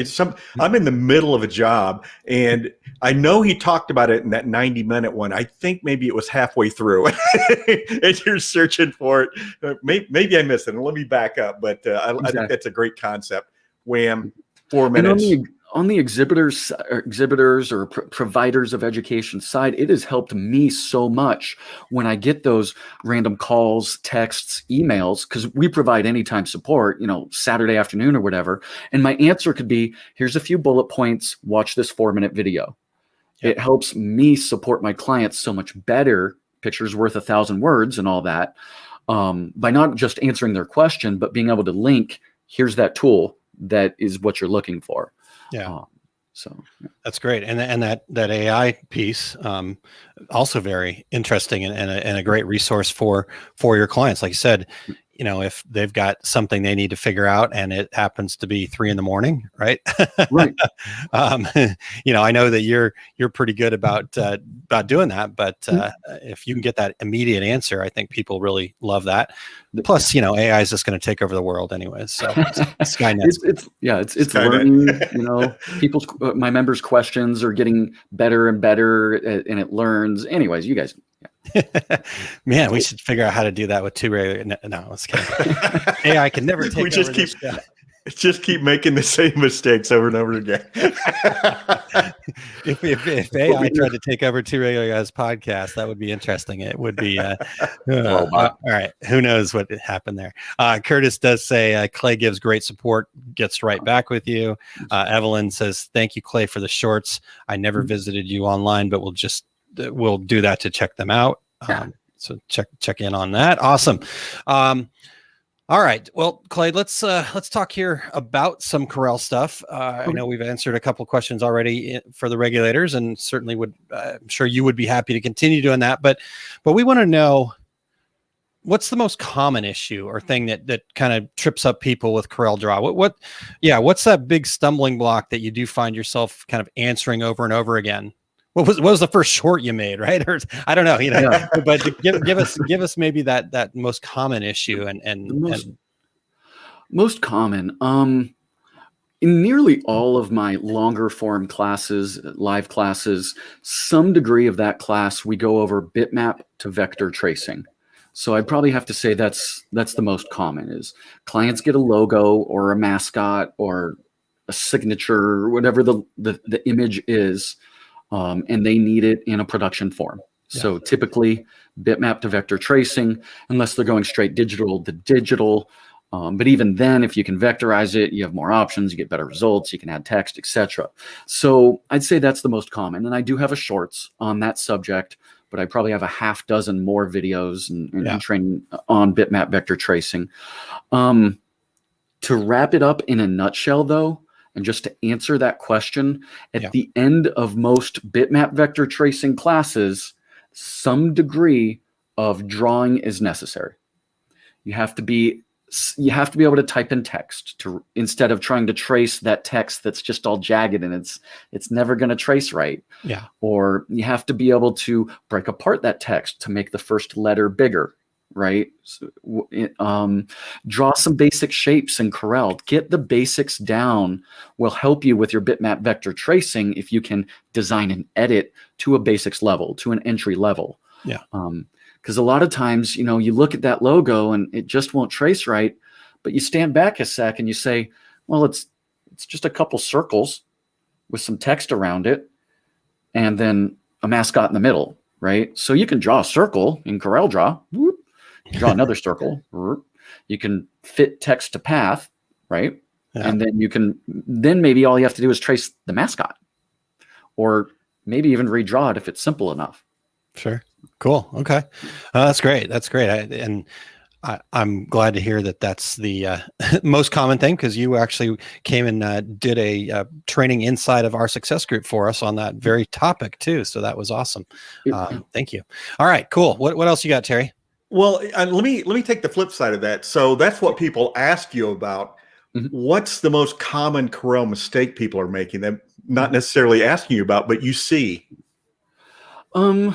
I'm in the middle of a job, and I know he talked about it in that 90-minute one. I think maybe it was halfway through, and you're searching for it. Maybe I missed it. And let me back up, but I think that's a great concept. Wham, 4 minutes. On the exhibitors or providers of education side, it has helped me so much when I get those random calls, texts, emails, because we provide anytime support, Saturday afternoon or whatever. And my answer could be, here's a few bullet points, watch this 4-minute video. Yep. It helps me support my clients so much better, pictures worth 1,000 words and all that, by not just answering their question, but being able to link, here's that tool that is what you're looking for. Yeah. That's great. And that AI piece, also very interesting and a great resource for your clients. Like you said, if they've got something they need to figure out and it happens to be 3 a.m, right? Right. I know that you're pretty good about doing that, but if you can get that immediate answer, I think people really love that. Plus, AI is just going to take over the world anyways. So Skynet. It's learning. My members' questions are getting better and better, and it learns. Anyways, you guys. Man, we should figure out how to do that with 2 regular. No, let's kidding. AI can never take. Just keep making the same mistakes over and over again. If AI tried to take over 2 regular guys podcast, that would be interesting. It would be all right. Who knows what happened there? Curtis does say Clay gives great support, gets right back with you. Evelyn says, thank you, Clay, for the shorts. I never visited you online, but we'll do that to check them out. So check in on that. Awesome. All right. Well, Clay, let's talk here about some Corel stuff. I know we've answered a couple questions already for the regulators, and certainly I'm sure you would be happy to continue doing that. But we want to know, what's the most common issue or thing that kind of trips up people with CorelDraw? What's that big stumbling block that you do find yourself kind of answering over and over again? What was the first short you made, right? Or I don't know, but give us maybe that most common issue and most common. In nearly all of my longer form classes, live classes, some degree of that class, we go over bitmap to vector tracing. So I'd probably have to say that's the most common, is clients get a logo or a mascot or a signature or whatever the image is. And they need it in a production form. Yeah. So typically bitmap to vector tracing, unless they're going straight digital to digital. But even then, if you can vectorize it, you have more options, you get better results, you can add text, etc. So I'd say that's the most common. And I do have a shorts on that subject, but I probably have a half dozen more videos and training on bitmap vector tracing. To wrap it up in a nutshell, though, and just to answer that question, at the end of most bitmap vector tracing classes, some degree of drawing is necessary. You have to be able to type in text instead of trying to trace that text that's just all jagged and it's never going to trace right. Yeah. Or you have to be able to break apart that text to make the first letter bigger. Right? So, draw some basic shapes in Corel. Get the basics down will help you with your bitmap vector tracing if you can design and edit to a basics level, to an entry level. Yeah. Because a lot of times, you look at that logo and it just won't trace right, but you stand back a sec and you say, well, it's just a couple circles with some text around it and then a mascot in the middle, right? So you can draw a circle in CorelDraw. Whoop. Draw another circle. You can fit text to path, right? Yeah. And then maybe all you have to do is trace the mascot, or maybe even redraw it if it's simple enough. Sure. Cool. Okay. That's great. I'm glad to hear that that's the most common thing, because you actually came and did a training inside of our success group for us on that very topic too. So that was awesome. Thank you. All right, cool. What else you got, Terry? Well, let me take the flip side of that. So that's what people ask you about. Mm-hmm. What's the most common Corel mistake people are making? Them not necessarily asking you about, but you see. I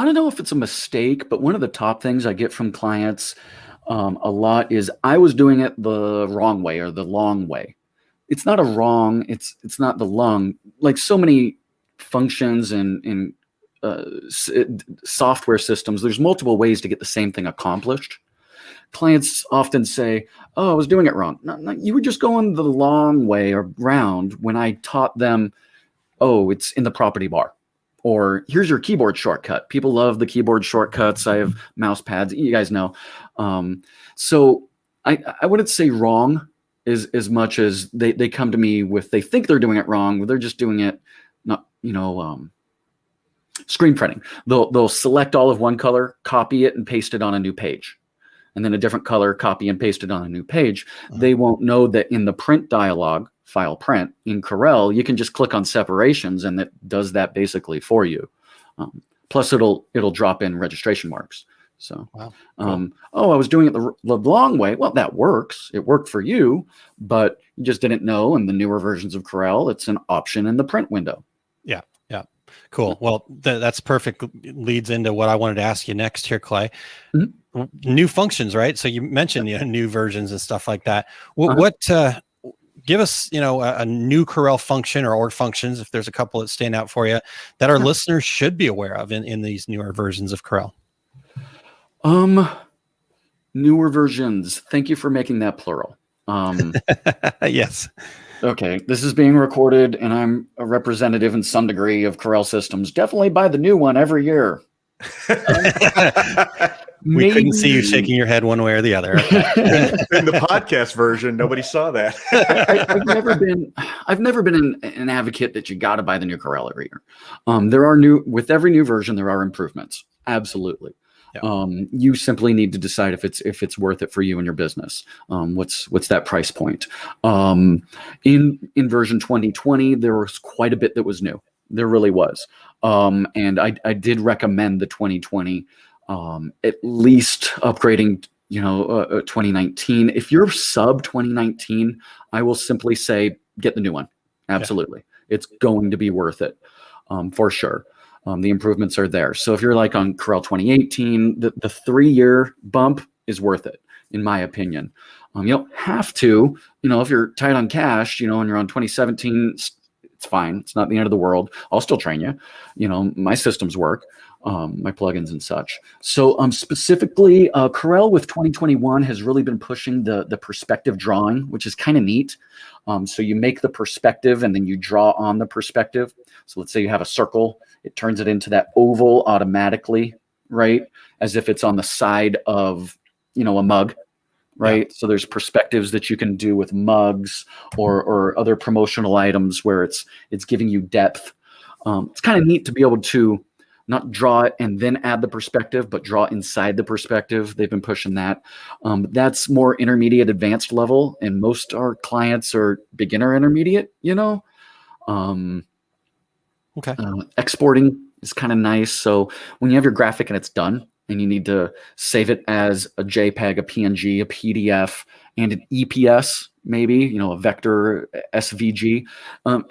don't know if it's a mistake, but one of the top things I get from clients a lot is I was doing it the wrong way or the long way. It's not a wrong. It's not the long. Like so many functions and software systems, there's multiple ways to get the same thing accomplished. Clients often say, oh, I was doing it wrong. No, you were just going the long way around when I taught them, oh, it's in the property bar. Or here's your keyboard shortcut. People love the keyboard shortcuts. I have mouse pads. You guys know. So I wouldn't say wrong as much as they come to me with, they think they're doing it wrong. They're just doing it, not, screen printing. They'll select all of one color, copy it and paste it on a new page. And then a different color, copy and paste it on a new page. They won't know that in the print dialog, file print in Corel, you can just click on separations and it does that basically for you. Plus it'll drop in registration marks. So, Wow. Cool. I was doing it the long way. Well, that works. It worked for you, but you just didn't know. In the newer versions of Corel, it's an option in the print window. Yeah. Yeah. Cool. Well, that's perfect. Leads into what I wanted to ask you next here, Clay. Mhm. New functions, right? So you mentioned new versions and stuff like that. What give us, a new Corel function or functions, if there's a couple that stand out for you, that our listeners should be aware of in these newer versions of Corel. Newer versions. Thank you for making that plural. Yes. Okay, this is being recorded, and I'm a representative in some degree of Corel systems. Definitely buy the new one every year. We couldn't see you shaking your head one way or the other. In the podcast version, nobody saw that. I've never been an advocate that you got to buy the new Corel every year. With every new version, there are improvements. Absolutely. Yeah. You simply need to decide if it's worth it for you and your business. What's that price point? In version 2020, there was quite a bit that was new. There really was. And I did recommend the 2020, at least upgrading, 2019. If you're sub 2019, I will simply say, get the new one. Absolutely. Yeah. It's going to be worth it, for sure. The improvements are there. So if you're like on Corel 2018, the 3-year bump is worth it, in my opinion. You don't have to, if you're tight on cash, and you're on 2017, it's fine. It's not the end of the world. I'll still train you. My systems work, my plugins and such. So specifically, Corel with 2021 has really been pushing the perspective drawing, which is kind of neat. So you make the perspective and then you draw on the perspective. So let's say you have a circle. It turns it into that oval automatically, right? As if it's on the side of, a mug. Right. Yeah. So there's perspectives that you can do with mugs or other promotional items where it's giving you depth. It's kind of neat to be able to not draw it and then add the perspective, but draw inside the perspective. They've been pushing that. That's more intermediate, advanced level. And most our clients are beginner intermediate, Okay. Exporting is kind of nice. So when you have your graphic and it's done, and you need to save it as a JPEG, a PNG, a PDF, and an EPS, maybe, a vector SVG.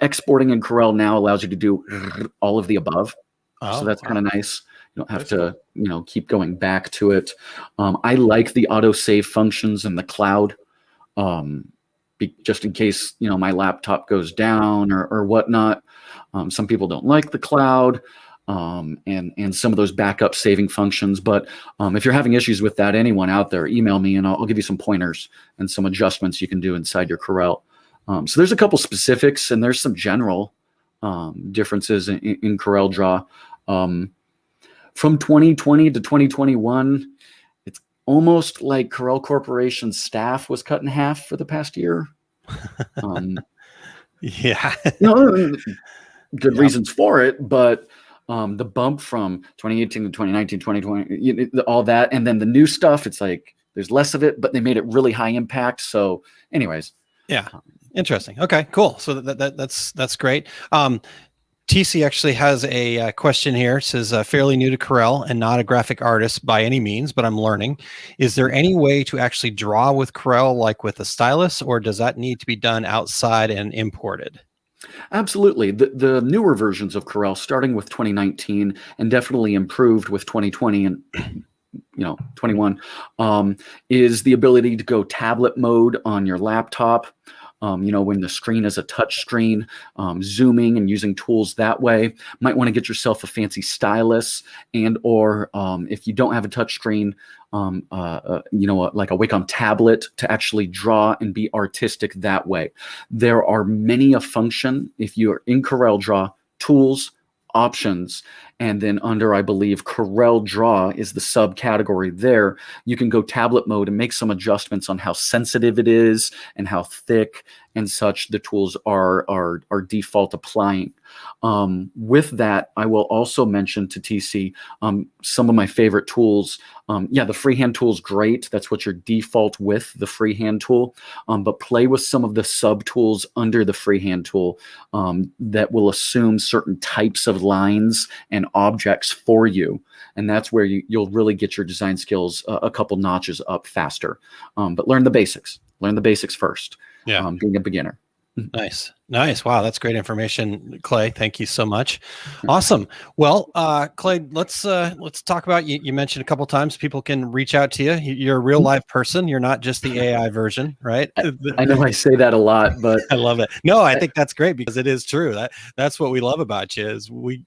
Exporting in Corel now allows you to do all of the above. So that's kind of nice. You don't have to, keep going back to it. I like the autosave functions in the cloud, just in case, my laptop goes down or whatnot. Some people don't like the cloud. And some of those backup saving functions. But if you're having issues with that, anyone out there, email me and I'll give you some pointers and some adjustments you can do inside your Corel. So there's a couple specifics and there's some general differences in CorelDraw. From 2020 to 2021, it's almost like Corel Corporation's staff was cut in half for the past year. Yeah. Good reasons for it, but the bump from 2018 to 2019, 2020, all that, and then the new stuff, it's like there's less of it, but they made it really high impact. So anyways. Yeah. Interesting. Okay, cool. So that's great. TC actually has a question here. It says, fairly new to Corel and not a graphic artist by any means, but I'm learning. Is there any way to actually draw with Corel like with a stylus, or does that need to be done outside and imported? Absolutely. The newer versions of Corel, starting with 2019 and definitely improved with 2020 and 21, is the ability to go tablet mode on your laptop. When the screen is a touch screen, zooming and using tools that way. Might want to get yourself a fancy stylus, or if you don't have a touch screen, like a Wacom tablet to actually draw and be artistic that way. There are many a function if you are in CorelDraw, tools, options, and then under, I believe, CorelDraw is the subcategory there. You can go tablet mode and make some adjustments on how sensitive it is and how thick and such, the tools are default applying. With that, I will also mention to TC some of my favorite tools. The freehand tool is great. That's what your default with, the freehand tool. But play with some of the sub tools under the freehand tool that will assume certain types of lines and objects for you. And that's where you'll really get your design skills a couple notches up faster. But learn the basics. Learn the basics first. Yeah. Being a beginner. Nice. Wow, that's great information, Clay. Thank you so much. Awesome. Well, Clay, let's talk about you mentioned a couple times people can reach out to you. You're a real live person. You're not just the AI version, right? I know I say that a lot, but I love it. No, I think that's great because it is true. That's what we love about you is we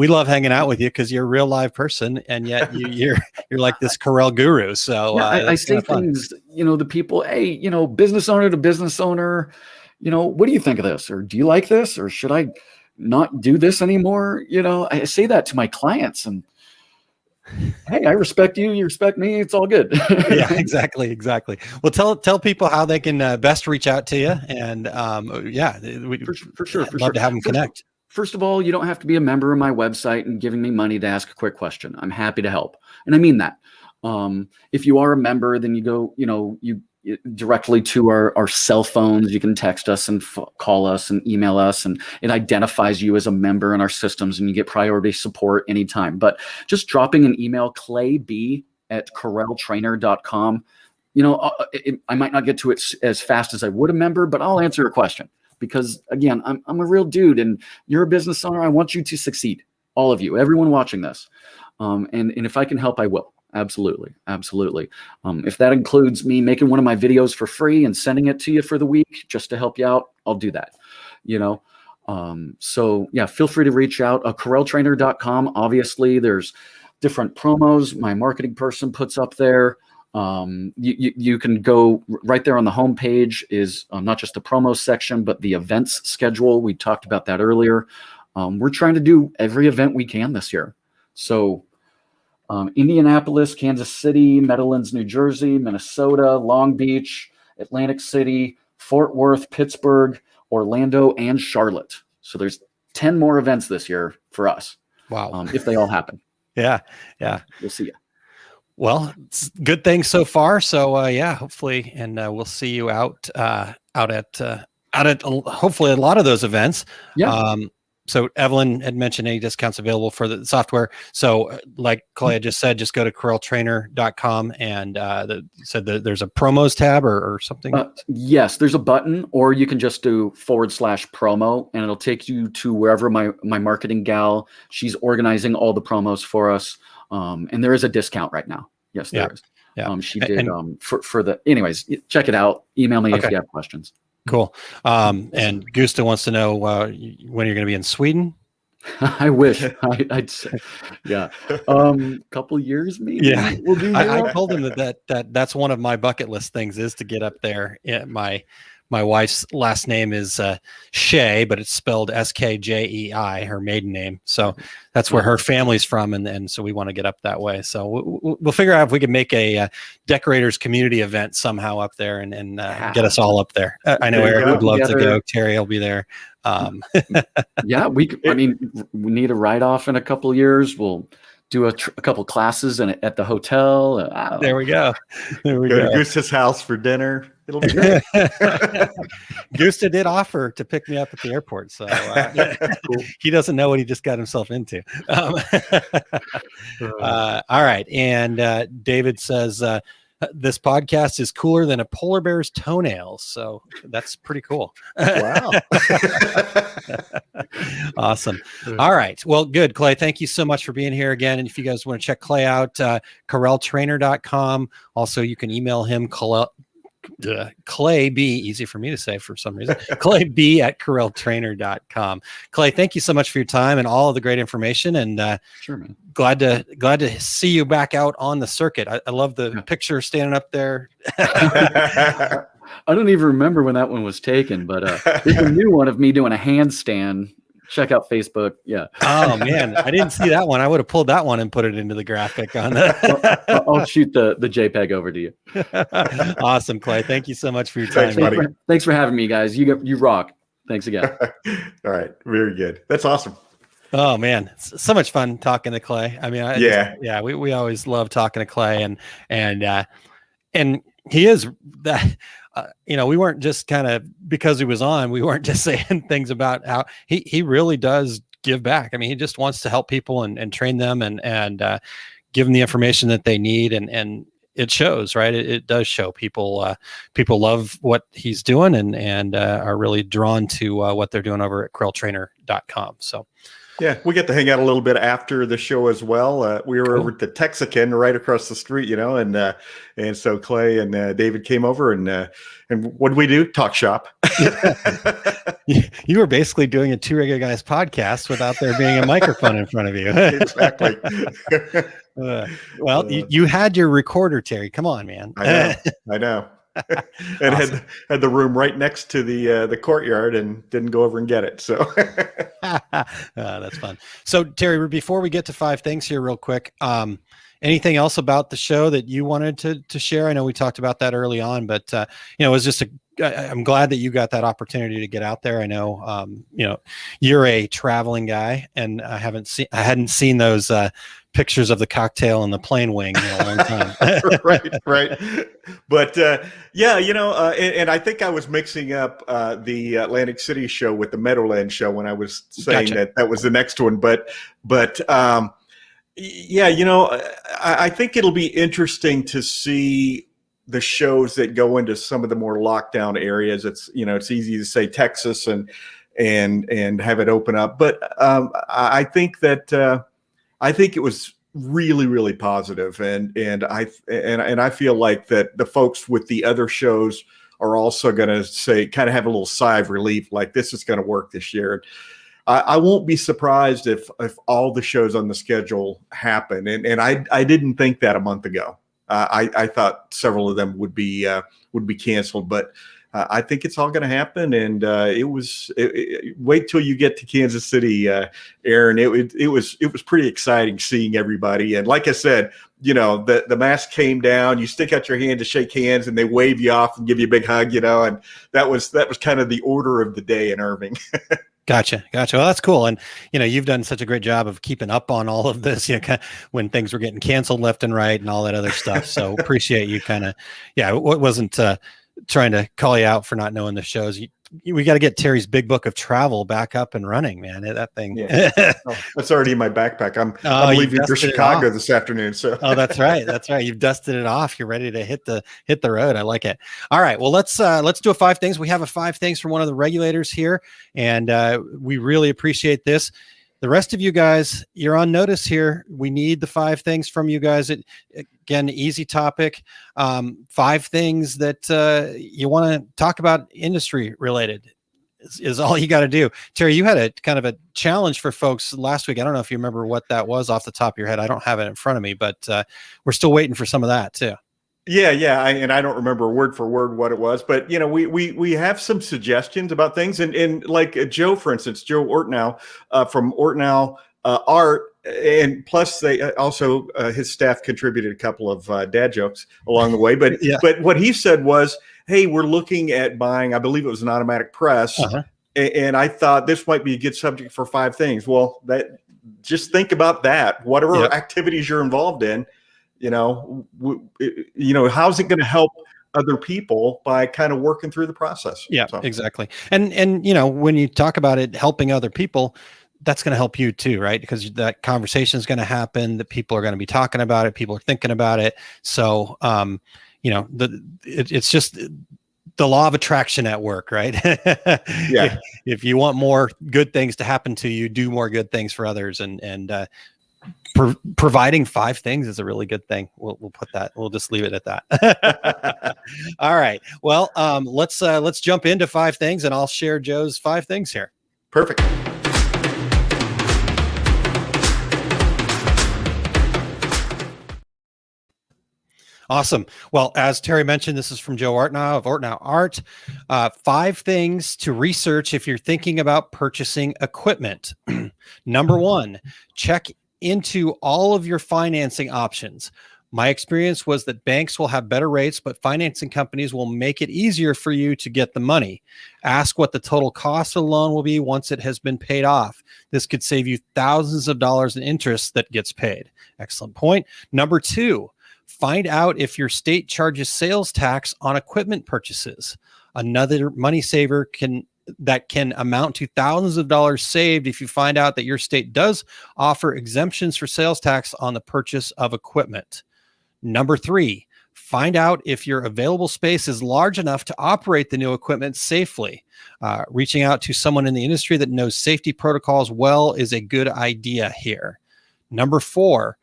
love hanging out with you because you're a real live person, and yet you're like this Corel guru. So I say things, the people, hey, business owner to business owner, what do you think of this? Or do you like this? Or should I not do this anymore? I say that to my clients, and hey, I respect you. You respect me. It's all good. Yeah, exactly. Well, tell people how they can best reach out to you, and for sure. Love to have them connect. First of all, you don't have to be a member of my website and giving me money to ask a quick question. I'm happy to help. And I mean that. If you are a member, then you go, you directly to our cell phones. You can text us and call us and email us, and it identifies you as a member in our systems, and you get priority support anytime. But just dropping an email, clayb@CorelTrainer.com. I might not get to it as fast as I would a member, but I'll answer your question. Because again, I'm a real dude, and you're a business owner. I want you to succeed, all of you, everyone watching this. And if I can help, I will. Absolutely. If that includes me making one of my videos for free and sending it to you for the week just to help you out, I'll do that. So yeah, feel free to reach out. CorelTrainer.com. Obviously, there's different promos my marketing person puts up there. You can go right there on the homepage is not just the promo section, but the events schedule. We talked about that earlier. We're trying to do every event we can this year. So Indianapolis, Kansas City, Meadowlands, New Jersey, Minnesota, Long Beach, Atlantic City, Fort Worth, Pittsburgh, Orlando, and Charlotte. So there's 10 more events this year for us. Wow. If they all happen. Yeah. We'll see you. Well, it's good things so far. So hopefully, and we'll see you out at hopefully a lot of those events. Yeah. So Evelyn had mentioned any discounts available for the software. So like Clay had just said, just go to CorelTrainer.com and said that there's a promos tab or something. Yes, there's a button, or you can just do /promo, and it'll take you to wherever my marketing gal, she's organizing all the promos for us. And there is a discount right now. Yes, there is. Yeah. She did for the, anyways, check it out. Email me if you have questions. Cool. And Gusta wants to know when you're going to be in Sweden. I wish I'd say, couple years maybe. Yeah. We'll do I told him that's one of my bucket list things is to get up there. My wife's last name is Shea, but it's spelled Skjei, her maiden name. So that's where her family's from, and so we want to get up that way. So we'll figure out if we can make a decorators community event somehow up there and get us all up there. I know Eric would love to go. Terry will be there. Yeah, we need a write off in a couple of years. We'll do a couple classes at the hotel. There we go. Go to Goose's house for dinner. It'll be great. Gusta did offer to pick me up at the airport, so he doesn't know what he just got himself into. All right, and David says this podcast is cooler than a polar bear's toenails, so that's pretty cool. Wow. Awesome. All right. Well, good, Clay. Thank you so much for being here again. And if you guys want to check Clay out, CorelTrainer.com. Also, you can email him, Clay B, easy for me to say for some reason, Clay B at CorelTrainer.com. Clay, thank you so much for your time and all of the great information. And sure, man. Glad to see you back out on the circuit. I love the picture standing up there. I don't even remember when that one was taken, but there's a new one of me doing a handstand Check out Facebook. Yeah. Oh man, I didn't see that one. I would have pulled that one and put it into the graphic on the. I'll shoot the JPEG over to you. Awesome, Clay. Thank you so much for your time. Thanks, buddy. Thanks for having me, guys. You rock. Thanks again. All right. Very good. That's awesome. Oh man, it's so much fun talking to Clay. I mean, we always love talking to Clay, and he is that. We weren't just kind of because he was on. We weren't just saying things about how he really does give back. I mean, he just wants to help people and train them and give them the information that they need, and it shows, right? It does show. People love what he's doing and are really drawn to what they're doing over at CorelTrainer.com. So. Yeah, we get to hang out a little bit after the show as well. We were over at the Texican right across the street, and so Clay and David came over and what did we do? Talk shop. You were basically doing a Two Regular Guys podcast without there being a microphone in front of you. Exactly. You had your recorder, Terry. Come on, man. I know. And Awesome. had the room right next to the courtyard and didn't go over and get it. So that's fun. So Terry, before we get to 5 things here real quick, anything else about the show that you wanted to share? I know we talked about that early on, but it was just I'm glad that you got that opportunity to get out there. I know, you're a traveling guy, and I hadn't seen those pictures of the cocktail and the plane wing in a long time. right. But and I think I was mixing up the Atlantic City show with the Meadowland show when I was saying Gotcha. that was the next one. But I think it'll be interesting to see the shows that go into some of the more lockdown areas. It's easy to say Texas and have it open up, but I think that I think it was really, really positive, and I feel like that the folks with the other shows are also going to say, kind of have a little sigh of relief, like this is going to work this year. I won't be surprised if all the shows on the schedule happen, and I didn't think that a month ago. I thought several of them would be canceled, but I think it's all going to happen. And wait till you get to Kansas City, Aaron. It was pretty exciting seeing everybody. And like I said, the mask came down. You stick out your hand to shake hands, and they wave you off and give you a big hug. And that was kind of the order of the day in Irving. Gotcha. Well, that's cool. And, you've done such a great job of keeping up on all of this, when things were getting canceled left and right and all that other stuff. So appreciate you wasn't trying to call you out for not knowing the shows. We got to get Terry's big book of travel back up and running, man. That thing. Yeah. That's already in my backpack. I'm leaving for Chicago this afternoon. So. Oh, that's right. You've dusted it off. You're ready to hit the road. I like it. All right. Well, let's do a 5 things. We have a 5 things from one of the regulators here, and we really appreciate this. The rest of you guys, you're on notice here. We need the 5 things from you guys. Again, easy topic. 5 things that you want to talk about industry related is all you got to do. Terry, you had a kind of a challenge for folks last week. I don't know if you remember what that was off the top of your head. I don't have it in front of me, but we're still waiting for some of that too. Yeah. I don't remember word for word what it was, but we have some suggestions about things, and like Joe, for instance, Joe Ortnow from Ortnow Art, and plus they also his staff contributed a couple of dad jokes along the way. But but what he said was, hey, we're looking at buying, I believe it was an automatic press, and I thought this might be a good subject for 5 things. Well, just think about that. Whatever activities you're involved in. How's it going to help other people by kind of working through the process? Yeah, exactly. And when you talk about it helping other people, that's going to help you too, right? Because that conversation is going to happen, that people are going to be talking about it, people are thinking about it. So, it's just the law of attraction at work, right? Yeah. If you want more good things to happen to you, do more good things for others, and providing 5 things is a really good thing. We'll put that. We'll just leave it at that. All right. Well, let's jump into 5 things, and I'll share Joe's 5 things here. Perfect. Awesome. Well, as Terry mentioned, this is from Joe Artnow of Artnow Art. 5 things to research if you're thinking about purchasing equipment. Number 1, check into all of your financing options. My experience was that banks will have better rates, but financing companies will make it easier for you to get the money. Ask what the total cost of the loan will be once it has been paid off. This could save you thousands of dollars in interest that gets paid. Excellent point. Number 2, find out if your state charges sales tax on equipment purchases. Another money saver that can amount to thousands of dollars saved if you find out that your state does offer exemptions for sales tax on the purchase of equipment. Number 3, find out if your available space is large enough to operate the new equipment safely. Reaching out to someone in the industry that knows safety protocols well is a good idea here. Number 4,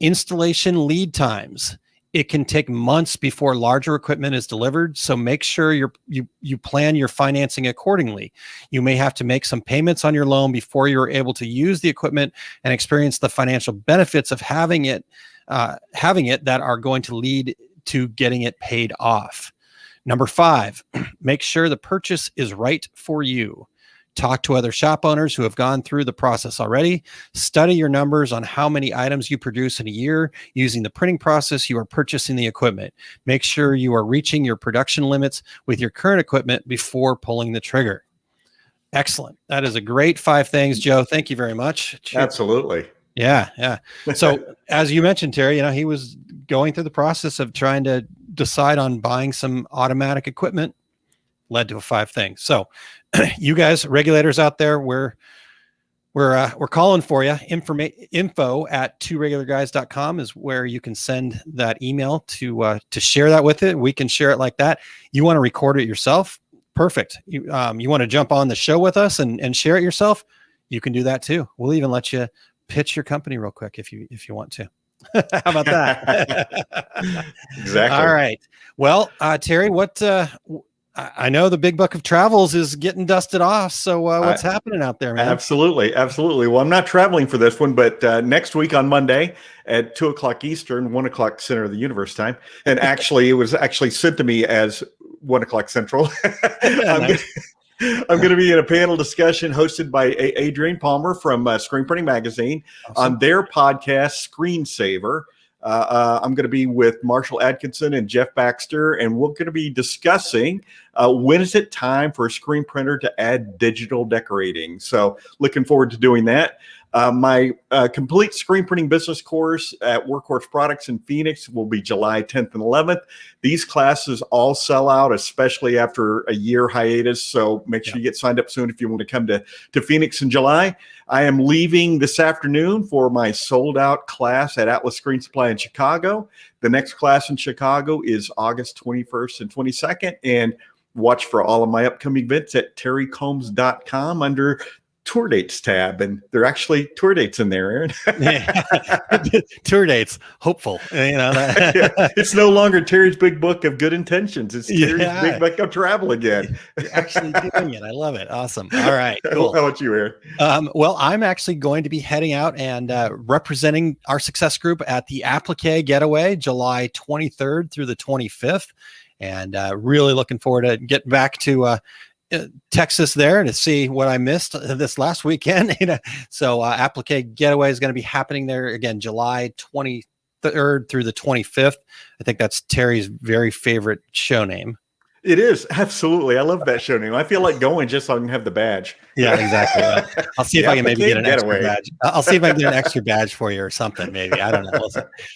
installation lead times. It can take months before larger equipment is delivered, so make sure you plan your financing accordingly. You may have to make some payments on your loan before you're able to use the equipment and experience the financial benefits of having it that are going to lead to getting it paid off. Number 5, make sure the purchase is right for you. Talk to other shop owners who have gone through the process already. Study your numbers on how many items you produce in a year using the printing process you are purchasing the equipment. Make sure you are reaching your production limits with your current equipment before pulling the trigger. Excellent. That is a great 5 things, Joe. Thank you very much. Absolutely. Yeah. So as you mentioned, Terry, he was going through the process of trying to decide on buying some automatic equipment, led to 5 things. So you guys, regulators out there, we're calling for you. Info at tworegularguys.com is where you can send that email to share that with it. We can share it like that. You want to record it yourself? Perfect. You want to jump on the show with us and share it yourself? You can do that too. We'll even let you pitch your company real quick if you want to. How about that? Exactly. All right. Well, Terry, what I know the big buck of travels is getting dusted off. So what's happening out there, man? Absolutely. Well, I'm not traveling for this one, but next week on Monday at 2:00 Eastern, 1:00 Center of the Universe time. And actually, it was actually sent to me as 1:00 Central. I'm going to be in a panel discussion hosted by Adrian Palmer from Screen Printing Magazine on their podcast, Screensaver. I'm going to be with Marshall Atkinson and Jeff Baxter, and we're going to be discussing when is it time for a screen printer to add digital decorating. So looking forward to doing that. My complete screen printing business course at Workhorse Products in Phoenix will be July 10th and 11th. These classes all sell out, especially after a year hiatus. So make sure you get signed up soon if you want to come to Phoenix in July. I am leaving this afternoon for my sold out class at Atlas Screen Supply in Chicago. The next class in Chicago is August 21st and 22nd. And watch for all of my upcoming events at terrycombs.com under tour dates tab, and there are actually tour dates in there, Aaron. Tour dates, hopeful. It's no longer Terry's big book of good intentions. It's Terry's big book of travel again. You're actually doing it. I love it. Awesome. All right. Cool. How about you, Aaron? Well, I'm actually going to be heading out and representing our success group at the Applique Getaway, July 23rd through the 25th, and really looking forward to getting back to Texas there to see what I missed this last weekend. So Applique Getaway is going to be happening there again, July 23rd through the 25th. I think that's Terry's very favorite show name. It is. Absolutely. I love that show name. I feel like going just so I can have the badge. Yeah, exactly. I'll see if I can maybe get an extra badge. I'll see if I can get an extra badge for you or something, maybe. I don't know.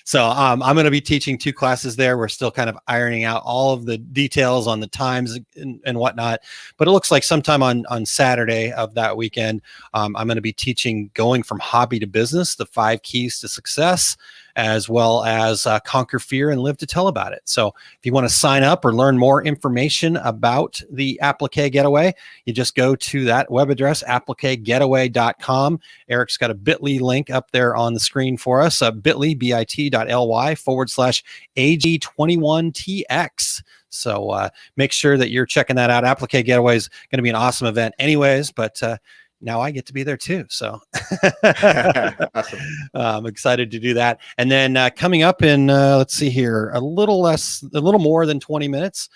So I'm going to be teaching 2 classes there. We're still kind of ironing out all of the details on the times and whatnot. But it looks like sometime on Saturday of that weekend, I'm going to be teaching going from hobby to business, the 5 keys to success, as well as conquer fear and live to tell about it. So if you want to sign up or learn more information about the Applique Getaway, you just go to that web address, appliquegetaway.com. Eric's got a bit.ly link up there on the screen for us, bit.ly/AG21TX. So make sure that you're checking that out. Applique Getaway is going to be an awesome event anyways, but now I get to be there too. So Awesome. I'm excited to do that. And then coming up in, let's see here, a little more than 20 minutes,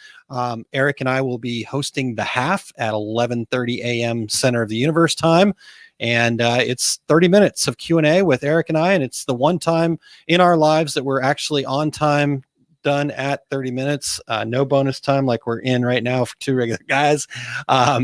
Eric and I will be hosting The Half at 11:30 a.m. Center of the Universe time. And it's 30 minutes of Q&A with Eric and I. And it's the one time in our lives that we're actually on time, done at 30 minutes, no bonus time like we're in right now for two regular guys.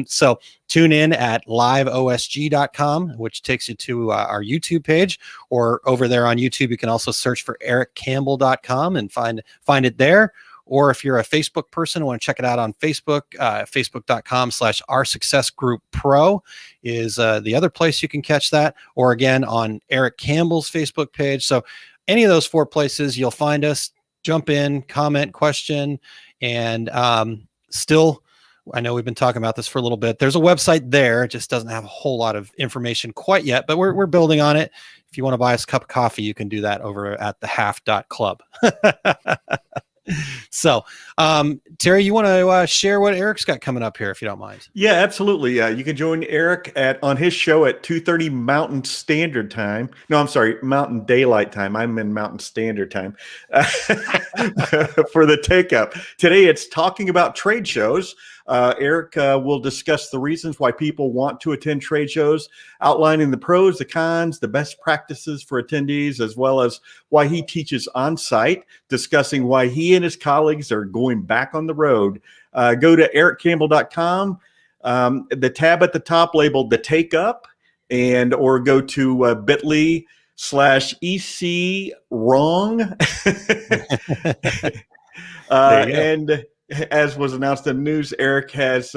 So tune in at liveosg.com, which takes you to our YouTube page, or over there on YouTube, you can also search for ericcampbell.com and find it there. Or if you're a Facebook person and want to check it out on Facebook, facebook.com/Our Success Group Pro is the other place you can catch that, or again on Eric Campbell's Facebook page. So any of those four places, you'll find us. Jump in, comment, question, and still, I know we've been talking about this for a little bit. There's a website there. It just doesn't have a whole lot of information quite yet, but we're building on it. If you want to buy us a cup of coffee, you can do that over at thehalf.club. So, Terry, you want to share what Eric's got coming up here, if you don't mind? Yeah, absolutely. You can join Eric on his show at 2:30 Mountain Standard Time. No, I'm sorry, Mountain Daylight Time. I'm in Mountain Standard Time for the Take Up. Today, it's talking about trade shows. Eric will discuss the reasons why people want to attend trade shows, outlining the pros, the cons, the best practices for attendees, as well as why he teaches on-site, discussing why he and his colleagues are going back on the road. Go to ericcampbell.com, the tab at the top labeled The Take Up, or go to bit.ly/EC wrong. And as was announced in the news, Eric has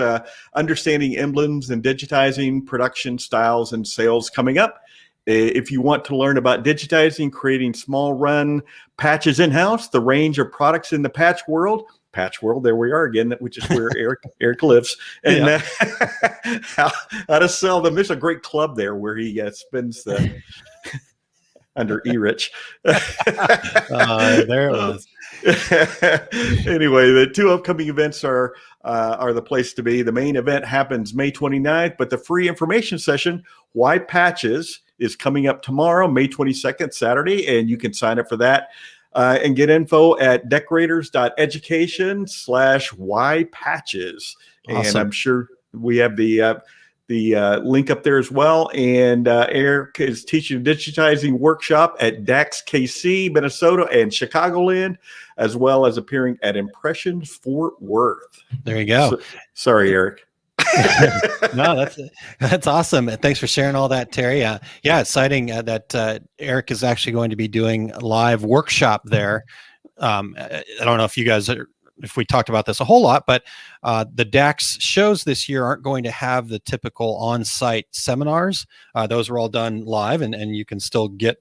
Understanding Emblems and Digitizing Production Styles and Sales coming up. If you want to learn about digitizing, creating small run patches in-house, the range of products in the patch world, there we are again, which is where Eric lives, and how to sell them. There's a great club there where he spends the under E-Rich. There it was. Anyway, the two upcoming events are the place to be. The main event happens May 29th, but the free information session, Why Patches, is coming up tomorrow, May 22nd, Saturday, and you can sign up for that and get info at decorators.education/whypatches. Awesome. And I'm sure we have the link up there as well. And Eric is teaching a digitizing workshop at DAX KC, Minnesota, and Chicagoland, as well as appearing at Impressions Fort Worth. There you go. Sorry, Eric. No, that's awesome. Thanks for sharing all that, Terry. Yeah, exciting that Eric is actually going to be doing a live workshop there. I don't know if you guys if we talked about this a whole lot, but the DAX shows this year aren't going to have the typical on-site seminars. Those are all done live, and you can still get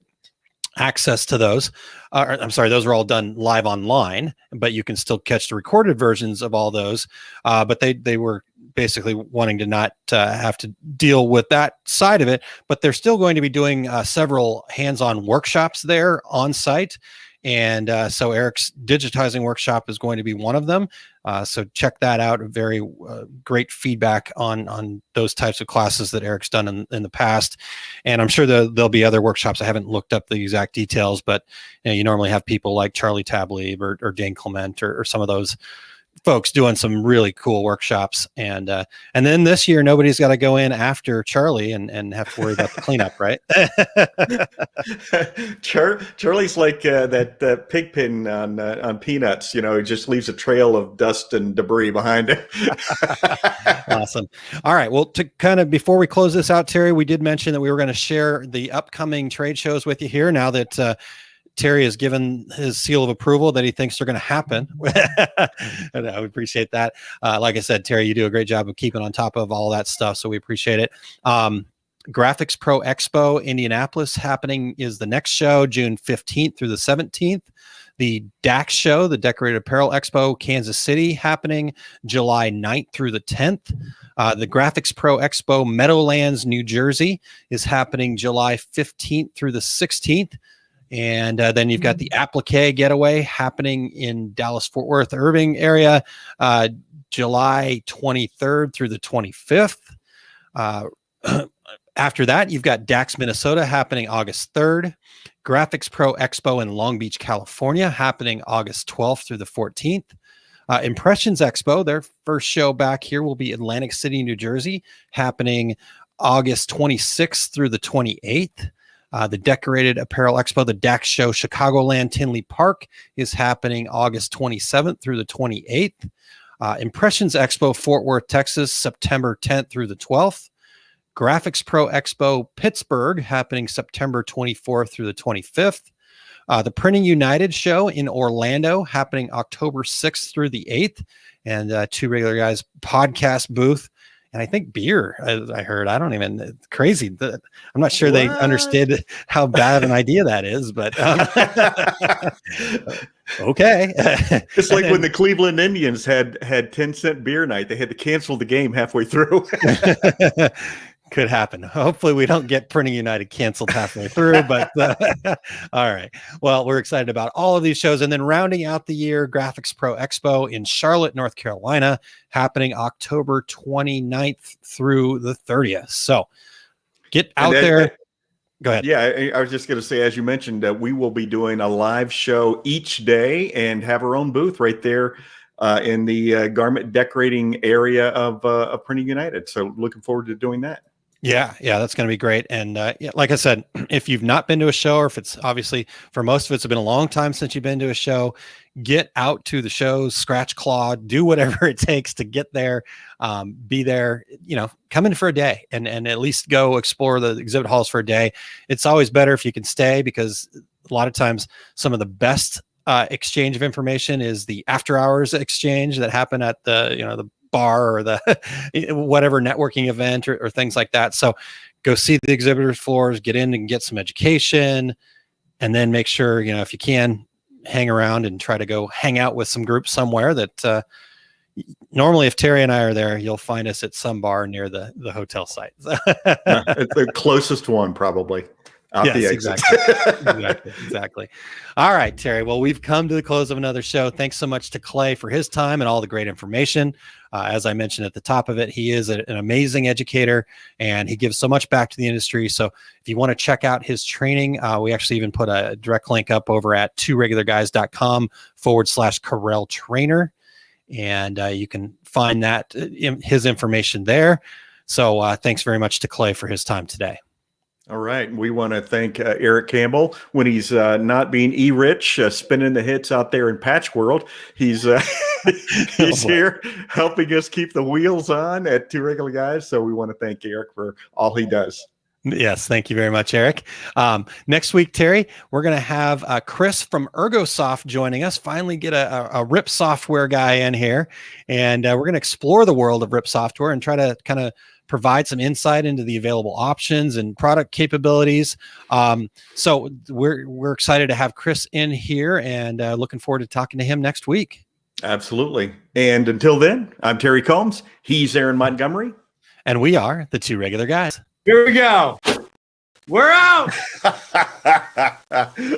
access to those. I'm sorry, those are all done live online, but you can still catch the recorded versions of all those. But they were basically wanting to not have to deal with that side of it, but they're still going to be doing several hands-on workshops there on site. And so Eric's digitizing workshop is going to be one of them. So check that out. Very great feedback on those types of classes that Eric's done in the past. And I'm sure there'll be other workshops. I haven't looked up the exact details, but you normally have people like Charlie Tablieb or Dane Clement or some of those folks doing some really cool workshops. And then this year, nobody's got to go in after Charlie and have to worry about the cleanup, right? Charlie's like that pig pen on Peanuts. He just leaves a trail of dust and debris behind him. Awesome. All right. Well, to kind of before we close this out, Terry, we did mention that we were going to share the upcoming trade shows with you here now that Terry has given his seal of approval that he thinks they're going to happen. And I would appreciate that. Like I said, Terry, you do a great job of keeping on top of all that stuff. So we appreciate it. Graphics Pro Expo Indianapolis happening is the next show, June 15th through the 17th. The DAX show, the Decorated Apparel Expo, Kansas City, happening July 9th through the 10th. The Graphics Pro Expo Meadowlands, New Jersey, is happening July 15th through the 16th. And then you've got the Applique Getaway happening in Dallas-Fort Worth, Irving area, July 23rd through the 25th. After that, you've got DAX Minnesota happening August 3rd, Graphics Pro Expo in Long Beach, California happening August 12th through the 14th. Impressions Expo, their first show back here, will be Atlantic City, New Jersey, happening August 26th through the 28th. The Decorated Apparel Expo, the DAX show, Chicagoland Tinley Park, is happening August 27th through the 28th. Impressions Expo, Fort Worth, Texas, September 10th through the 12th. Graphics Pro Expo, Pittsburgh, happening September 24th through the 25th. The Printing United show in Orlando, happening October 6th through the 8th. And Two Regular Guys podcast booth. And I think beer, I heard. I don't even, crazy. I'm not sure they understood how bad an idea that is, but okay. It's like when the Cleveland Indians had 10-cent beer night. They had to cancel the game halfway through. Could happen. Hopefully we don't get Printing United canceled halfway through, but all right. Well, we're excited about all of these shows. And then rounding out the year, Graphics Pro Expo in Charlotte, North Carolina, happening October 29th through the 30th. So get out there. Go ahead. Yeah, I was just going to say, as you mentioned, we will be doing a live show each day and have our own booth right there in the garment decorating area of Printing United. So looking forward to doing that. Yeah, that's going to be great. And like I said, if you've not been to a show, or if it's obviously for most of it's been a long time since you've been to a show, get out to the shows, scratch, claw, do whatever it takes to get there, be there, come in for a day and at least go explore the exhibit halls for a day. It's always better if you can stay, because a lot of times some of the best exchange of information is the after hours exchange that happen at the bar or the whatever networking event or things like that. So go see the exhibitors floors, get in and get some education, and then make sure, if you can, hang around and try to go hang out with some group somewhere that normally if Terry and I are there, you'll find us at some bar near the hotel site. The closest one, probably. Yes, exactly. All right, Terry. Well, we've come to the close of another show. Thanks so much to Clay for his time and all the great information. As I mentioned at the top of it, he is an amazing educator and he gives so much back to the industry. So if you want to check out his training, we actually even put a direct link up over at tworegularguys.com/Corel Trainer. And you can find his information there. So thanks very much to Clay for his time today. All right. We want to thank Eric Campbell when he's not being E-Rich, spinning the hits out there in Patch World. He's here helping us keep the wheels on at Two Regular Guys. So we want to thank Eric for all he does. Yes. Thank you very much, Eric. Next week, Terry, we're going to have Chris from ErgoSoft joining us. Finally get a RIP software guy in here. And we're going to explore the world of RIP software and try to kind of provide some insight into the available options and product capabilities. So we're excited to have Chris in here and looking forward to talking to him next week. Absolutely. And until then, I'm Terry Combs. He's Aaron Montgomery. And we are the Two Regular Guys. Here we go. We're out.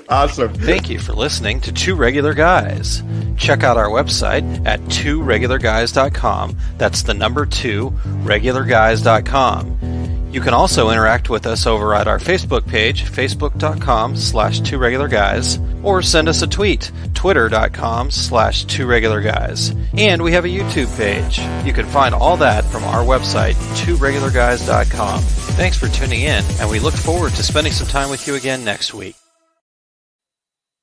Awesome. Thank you for listening to Two Regular Guys. Check out our website at tworegularguys.com. That's the number 2, regularguys.com. You can also interact with us over at our Facebook page, facebook.com/tworegularguys, or send us a tweet, twitter.com/tworegularguys. And we have a YouTube page. You can find all that from our website, tworegularguys.com. Thanks for tuning in, and we look forward to spending some time with you again next week.